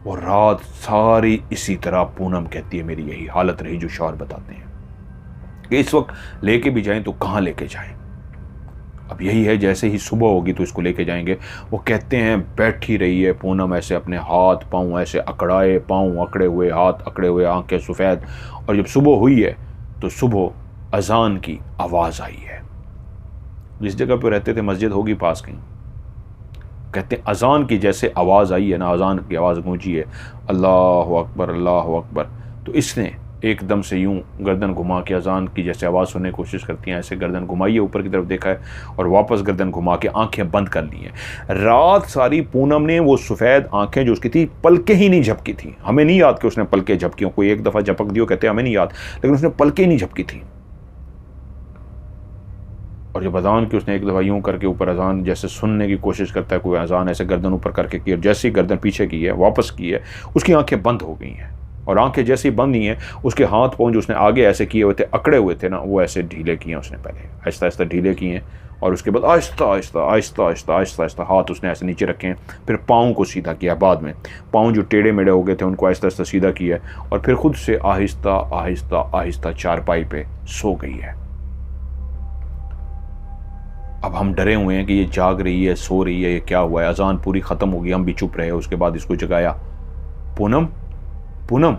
S1: वो रात सारी इसी तरह पूनम कहती है मेरी यही हालत रही, जो शौहर बताते हैं कि इस वक्त लेके भी जाएं तो कहाँ लेके जाएं। अब यही है, जैसे ही सुबह होगी तो इसको लेके जाएंगे। वो कहते हैं बैठी रही है पूनम ऐसे, अपने हाथ पाँव ऐसे अकड़ाए, पाँव अकड़े हुए, हाथ अकड़े हुए, आंखें सफ़ेद। और जब सुबह हुई है तो सुबह अजान की आवाज़ आई है। जिस जगह पे रहते थे मस्जिद होगी पास कहीं, कहते हैं अजान की जैसे आवाज़ आई है ना, अजान की आवाज़ गूंजी है, अल्लाह अकबर अल्लाह अकबर। तो इसने एकदम से यूं गर्दन घुमा के अजान की जैसे आवाज़ सुनने की कोशिश करती हैं, ऐसे गर्दन घुमाई है, ऊपर की तरफ देखा है और वापस गर्दन घुमा के आंखें बंद कर ली हैं। रात सारी पूनम ने वो सफ़ेद आंखें जो उसकी थी, पलकें ही नहीं झपकी थी। हमें नहीं याद कि उसने पलकें झपकी, कोई एक दफ़ा झपक दियो कहते हैं, हमें नहीं याद, लेकिन उसने पलकें नहीं झपकी थी। और जब अजान की उसने एक दफ़ा यूँ करके ऊपर अजान जैसे सुनने की कोशिश करता है कोई, अजान ऐसे गर्दन ऊपर करके की और जैसे ही गर्दन पीछे की है, वापस की है, उसकी आंखें बंद हो गई हैं। और आंखें जैसे ही बंद नहीं है, उसके हाथ पाँव जो उसने आगे ऐसे किए हुए थे, अकड़े हुए थे ना, वो ऐसे ढीले किए उसने, पहले आहिस्ता आहिस्ता ढीले किए और उसके बाद आहिस्ता आहिस्ता आहिस्ता आहिस्ता आहिस्ता आहिस्ता हाथ उसने ऐसे नीचे रखे हैं। फिर पाँव को सीधा किया, बाद में पाँव जो टेढ़े मेढ़े हो गए थे उनको आहिस्ता आहिस्ता सीधा किया और फिर खुद से आहिस्ता आहिस्ता आहिस्ता चारपाई पे सो गई है। अब हम डरे हुए हैं कि ये जाग रही है, सो रही है, ये क्या हुआ है। अजान पूरी ख़त्म हो गई, हम भी चुप रहे। उसके बाद इसको जगाया, पूनम पूनम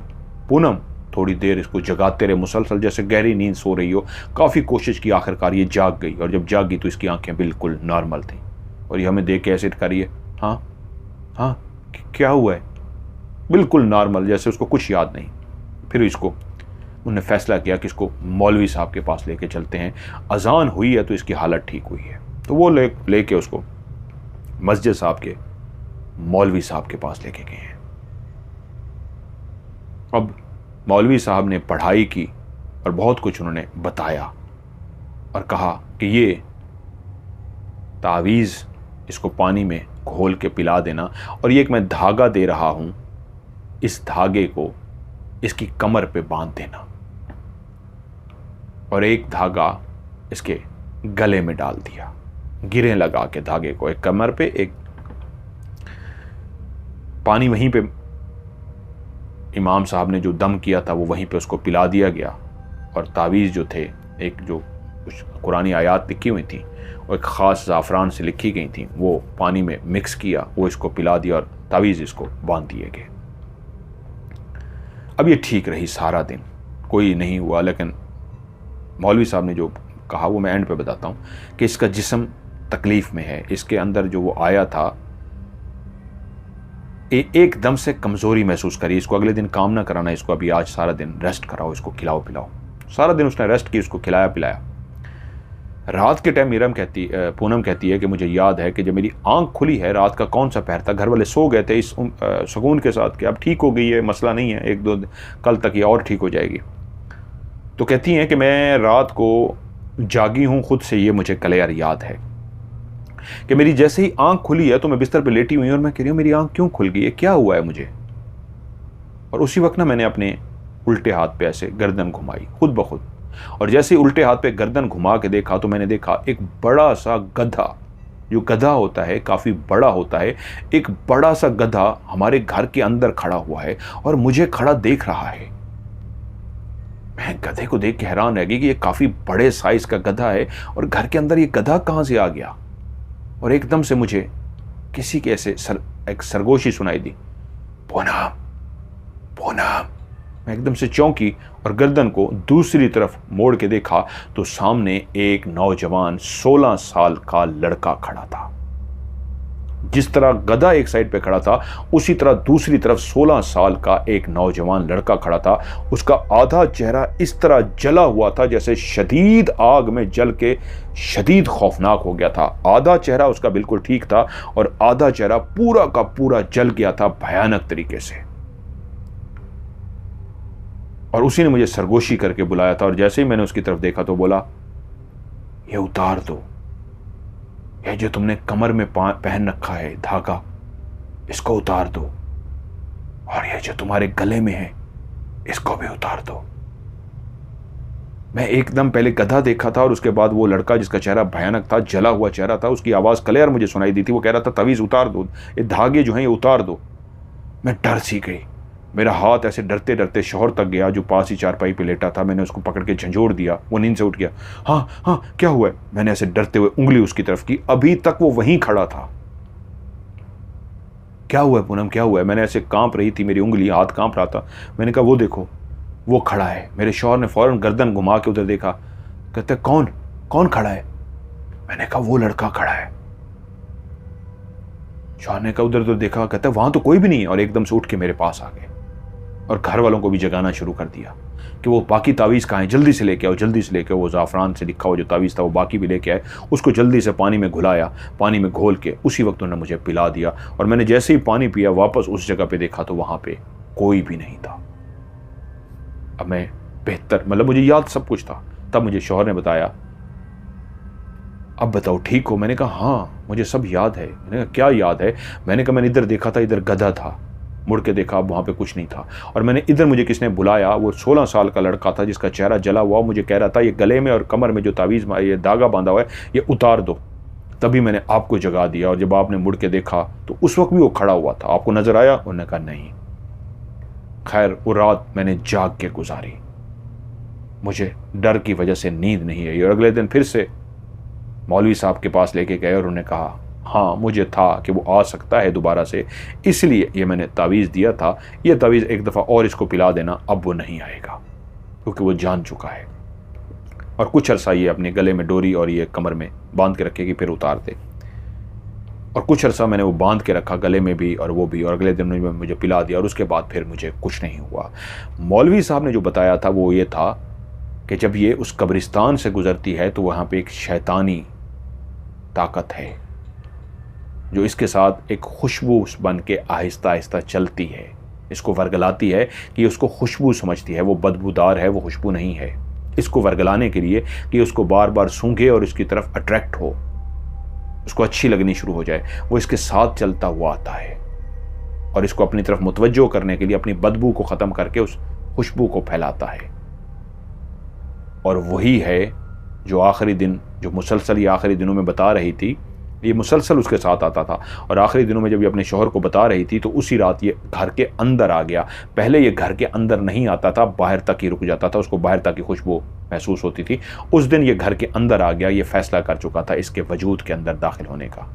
S1: पूनम, थोड़ी देर इसको जगाते रहे, मुसलसल जैसे गहरी नींद सो रही हो। काफ़ी कोशिश की, आखिरकार ये जाग गई और जब जागी तो इसकी आंखें बिल्कुल नॉर्मल थी और ये हमें देख के ऐसे कर रही है, हाँ हाँ क्या हुआ है, बिल्कुल नॉर्मल, जैसे उसको कुछ याद नहीं। फिर इसको उन्होंने फैसला किया कि इसको मौलवी साहब के पास लेके चलते हैं, अजान हुई है तो इसकी हालत ठीक हुई है। तो वो लेके उसको मस्जिद साहब के मौलवी साहब के पास लेके गए हैं। अब मौलवी साहब ने पढ़ाई की और बहुत कुछ उन्होंने बताया और कहा कि ये तावीज़ इसको पानी में घोल के पिला देना, और ये एक मैं धागा दे रहा हूं, इस धागे को इसकी कमर पे बांध देना और एक धागा इसके गले में डाल दिया, गिरें लगा के धागे को, एक कमर पे, एक पानी वहीं पे इमाम साहब ने जो दम किया था वो वहीं पे उसको पिला दिया गया। और तावीज़ जो थे, एक जो कुछ कुरानी आयात लिखी हुई थी और एक ख़ास ज़ाफ़रान से लिखी गई थी, वो पानी में मिक्स किया, वो इसको पिला दिया और तावीज़ इसको बांध दिए गए। अब ये ठीक रही सारा दिन, कोई नहीं हुआ। लेकिन मौलवी साहब ने जो कहा वो मैं एंड पे बताता हूँ कि इसका जिस्म तकलीफ़ में है, इसके अंदर जो वो आया था एकदम से कमज़ोरी महसूस करी, इसको अगले दिन काम ना कराना, इसको अभी आज सारा दिन रेस्ट कराओ, इसको खिलाओ पिलाओ। सारा दिन उसने रेस्ट की, उसको खिलाया पिलाया। रात के टाइम पूनम कहती है कि मुझे याद है कि जब मेरी आंख खुली है, रात का कौन सा पहर था, घर वाले सो गए थे इस सुकून के साथ कि अब ठीक हो गई है, मसला नहीं है, एक दो कल तक ये और ठीक हो जाएगी। तो कहती हैं कि मैं रात को जागी हूँ खुद से, ये मुझे क्लियर याद है कि मेरी जैसे ही आंख खुली है तो मैं बिस्तर पे लेटी हुई और मैं कह रही हूँ मेरी आंख क्यों खुल गई है, क्या हुआ है मुझे। और उसी वक्त ना मैंने अपने उल्टे हाथ पे ऐसे गर्दन घुमाई खुद ब खुद, और जैसे ही उल्टे हाथ पे गर्दन घुमा के देखा तो मैंने देखा एक बड़ा सा गधा, जो गधा होता है काफ़ी बड़ा होता है, एक बड़ा सा गधा हमारे घर के अंदर खड़ा हुआ है और मुझे खड़ा देख रहा है। मैं गधे को देख के हैरान रह गई कि ये काफ़ी बड़े साइज का गधा है और घर के अंदर ये गधा कहाँ से आ गया। और एकदम से मुझे किसी के ऐसे एक सरगोशी सुनाई दी, पूनम पूनम। मैं एकदम से चौंकी और गर्दन को दूसरी तरफ मोड़ के देखा तो सामने एक नौजवान 16 साल का लड़का खड़ा था। जिस तरह गधा एक साइड पे खड़ा था उसी तरह दूसरी तरफ 16 साल का एक नौजवान लड़का खड़ा था। उसका आधा चेहरा इस तरह जला हुआ था जैसे शदीद आग में जल के शदीद खौफनाक हो गया था। आधा चेहरा उसका बिल्कुल ठीक था और आधा चेहरा पूरा का पूरा जल गया था भयानक तरीके से। और उसी ने मुझे सरगोशी करके बुलाया था और जैसे ही मैंने उसकी तरफ देखा तो बोला, ये उतार दो, ये जो तुमने कमर में पहन रखा है धागा, इसको उतार दो, और ये जो तुम्हारे गले में है इसको भी उतार दो। मैं एकदम पहले गधा देखा था और उसके बाद वो लड़का जिसका चेहरा भयानक था, जला हुआ चेहरा था, उसकी आवाज़ क्लियर मुझे सुनाई दी थी। वो कह रहा था तावीज़ उतार दो, ये धागे जो हैं ये उतार दो। मैं डर सी गई, मेरा हाथ ऐसे डरते डरते शौहर तक गया जो पास ही चारपाई पे लेटा था। मैंने उसको पकड़ के झंझोड़ दिया, वो नींद से उठ गया। हाँ हाँ क्या हुआ है, मैंने ऐसे डरते हुए उंगली उसकी तरफ की। अभी तक वो वहीं खड़ा था। क्या हुआ है पूनम, क्या हुआ है? मैंने ऐसे कांप रही थी मेरी उंगली, हाथ कांप रहा था। मैंने कहा वो देखो वो खड़ा है। मेरे शौहर ने फौरन गर्दन घुमा के उधर देखा, कहते कौन कौन खड़ा है? मैंने कहा वो लड़का खड़ा है। शौहर ने कहा उधर उधर देखा, कहता वहां तो कोई भी नहीं है, और एकदम से उठ के मेरे पास आ गए और घर वालों को भी जगाना शुरू कर दिया कि वो बाकी तावीज़ कहाँ है, जल्दी से लेके आओ, जल्दी से लेके आओ। वो ज़ाफ़रान से लिखा हुआ जो तावीज़ था वो बाकी भी लेके आए, उसको जल्दी से पानी में घुलाया, पानी में घोल के उसी वक्त उन्होंने मुझे पिला दिया। और मैंने जैसे ही पानी पिया वापस उस जगह पे देखा तो वहाँ पे कोई भी नहीं था। अब मैं बेहतर, मतलब मुझे याद सब कुछ था। तब मुझे शौहर ने बताया, अब बताओ ठीक हो? मैंने कहा हाँ मुझे सब याद है। मैंने कहा क्या याद है? मैंने कहा मैंने इधर देखा था, इधर गधा था, मुड़ के देखा अब वहाँ पे कुछ नहीं था। और मैंने इधर, मुझे किसने बुलाया, वो 16 साल का लड़का था जिसका चेहरा जला हुआ, मुझे कह रहा था ये गले में और कमर में जो तावीज़ ये धागा बांधा हुआ है ये उतार दो। तभी मैंने आपको जगा दिया और जब आपने मुड़ के देखा तो उस वक्त भी वो खड़ा हुआ था। आपको नजर आया? उन्होंने कहा नहीं। खैर वो रात मैंने जाग के गुजारी, मुझे डर की वजह से नींद नहीं आई। और अगले दिन फिर से मौलवी साहब के पास लेके गए और उन्होंने कहा हाँ मुझे था कि वो आ सकता है दोबारा से, इसलिए ये मैंने तावीज़ दिया था, ये तावीज़ एक दफ़ा और इसको पिला देना, अब वो नहीं आएगा क्योंकि वो जान चुका है। और कुछ अर्सा ये अपने गले में डोरी और ये कमर में बांध के रखेगी, फिर उतार दे। और कुछ अर्सा मैंने वो बांध के रखा गले में भी और वो भी, और अगले दिन में मुझे पिला दिया और उसके बाद फिर मुझे कुछ नहीं हुआ। मौलवी साहब ने जो बताया था वो ये था कि जब ये उस कब्रिस्तान से गुजरती है तो वहाँ पे एक शैतानी ताकत है जो इसके साथ एक खुशबू बन के आहिस्ता आहिस्ता चलती है, इसको वर्गलाती है कि ये उसको खुशबू समझती है, वो बदबूदार है, वो खुशबू नहीं है। इसको वर्गलाने के लिए कि उसको बार बार सूंघे और इसकी तरफ अट्रैक्ट हो, उसको अच्छी लगनी शुरू हो जाए, वो इसके साथ चलता हुआ आता है और इसको अपनी तरफ मुतवज्जो करने के लिए अपनी बदबू को ख़त्म करके उस खुशबू को फैलाता है। और वही है जो आखिरी दिन, जो मुसलसल ये आखिरी दिनों में बता रही थी, ये मुसलसल उसके साथ आता था और आखिरी दिनों में जब ये अपने शौहर को बता रही थी तो उसी रात ये घर के अंदर आ गया। पहले ये घर के अंदर नहीं आता था, बाहर तक ही रुक जाता था, उसको बाहर तक की खुशबू महसूस होती थी। उस दिन ये घर के अंदर आ गया, ये फैसला कर चुका था इसके वजूद के अंदर दाखिल होने का।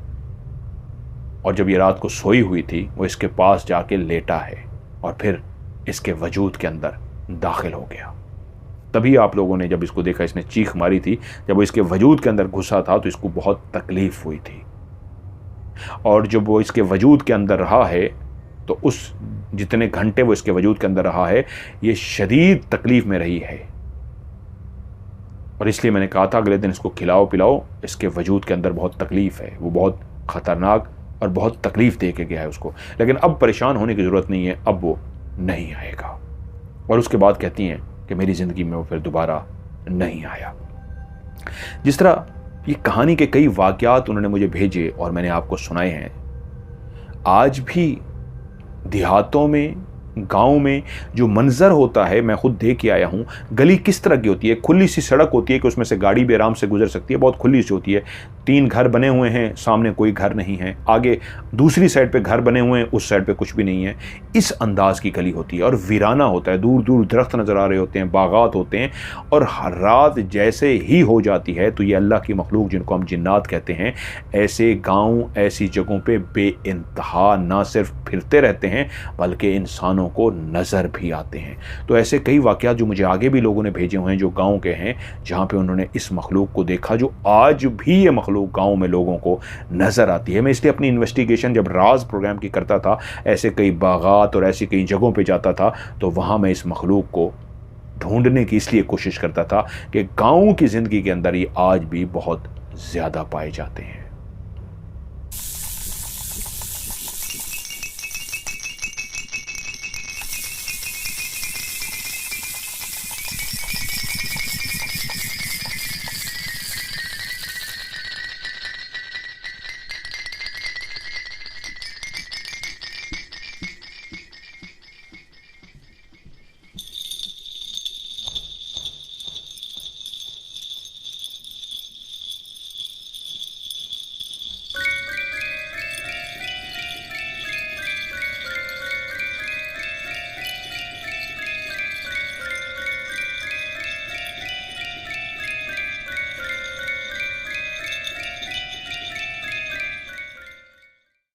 S1: और जब ये रात को सोई हुई थी वो इसके पास जाके लेटा है और फिर इसके वजूद के अंदर दाखिल हो गया। तभी आप लोगों ने जब इसको देखा, इसने चीख मारी थी, जब वो इसके वजूद के अंदर घुसा था तो इसको बहुत तकलीफ हुई थी। और जब वो इसके वजूद के अंदर रहा है तो उस जितने घंटे वो इसके वजूद के अंदर रहा है ये शदीद तकलीफ में रही है। और इसलिए मैंने कहा था अगले दिन इसको खिलाओ पिलाओ, इसके वजूद के अंदर बहुत तकलीफ है, वो बहुत ख़तरनाक और बहुत तकलीफ दे के गया है उसको। लेकिन अब परेशान होने की ज़रूरत नहीं है, अब वो नहीं आएगा। और उसके बाद कहती हैं कि मेरी ज़िंदगी में वो फिर दोबारा नहीं आया। जिस तरह ये कहानी के कई वाक़यात उन्होंने मुझे भेजे और मैंने आपको सुनाए हैं, आज भी देहातों में, गांव में जो मंजर होता है, मैं खुद देख के आया हूँ। गली किस तरह की होती है, खुली सी सड़क होती है कि उसमें से गाड़ी भी आराम से गुजर सकती है, बहुत खुली सी होती है। 3 घर बने हुए हैं, सामने कोई घर नहीं है, आगे दूसरी साइड पे घर बने हुए हैं, उस साइड पे कुछ भी नहीं है। इस अंदाज की गली होती है और वीराना होता है, दूर दूर दरख्त नज़र आ रहे होते हैं, बागात होते हैं। और हर रात जैसे ही हो जाती है तो ये अल्लाह की मखलूक जिनको हम जिन्नात कहते हैं, ऐसे गाँव, ऐसी जगहों पर बेइंतहा ना सिर्फ फिरते रहते हैं बल्कि इंसानों को नज़र भी आते हैं। तो ऐसे कई वाक़यात जो मुझे आगे भी लोगों ने भेजे हुए हैं जो गाँव के हैं, जहाँ पे उन्होंने इस मखलूक को देखा, जो आज भी ये मखलूक गाँव में लोगों को नज़र आती है। मैं इसलिए अपनी इन्वेस्टिगेशन जब राज प्रोग्राम की करता था, ऐसे कई बागात और ऐसी कई जगहों पे जाता था, तो वहाँ मैं इस मखलूक को ढूंढने की इसलिए कोशिश करता था कि गाँव की ज़िंदगी के अंदर ये आज भी बहुत ज़्यादा पाए जाते हैं।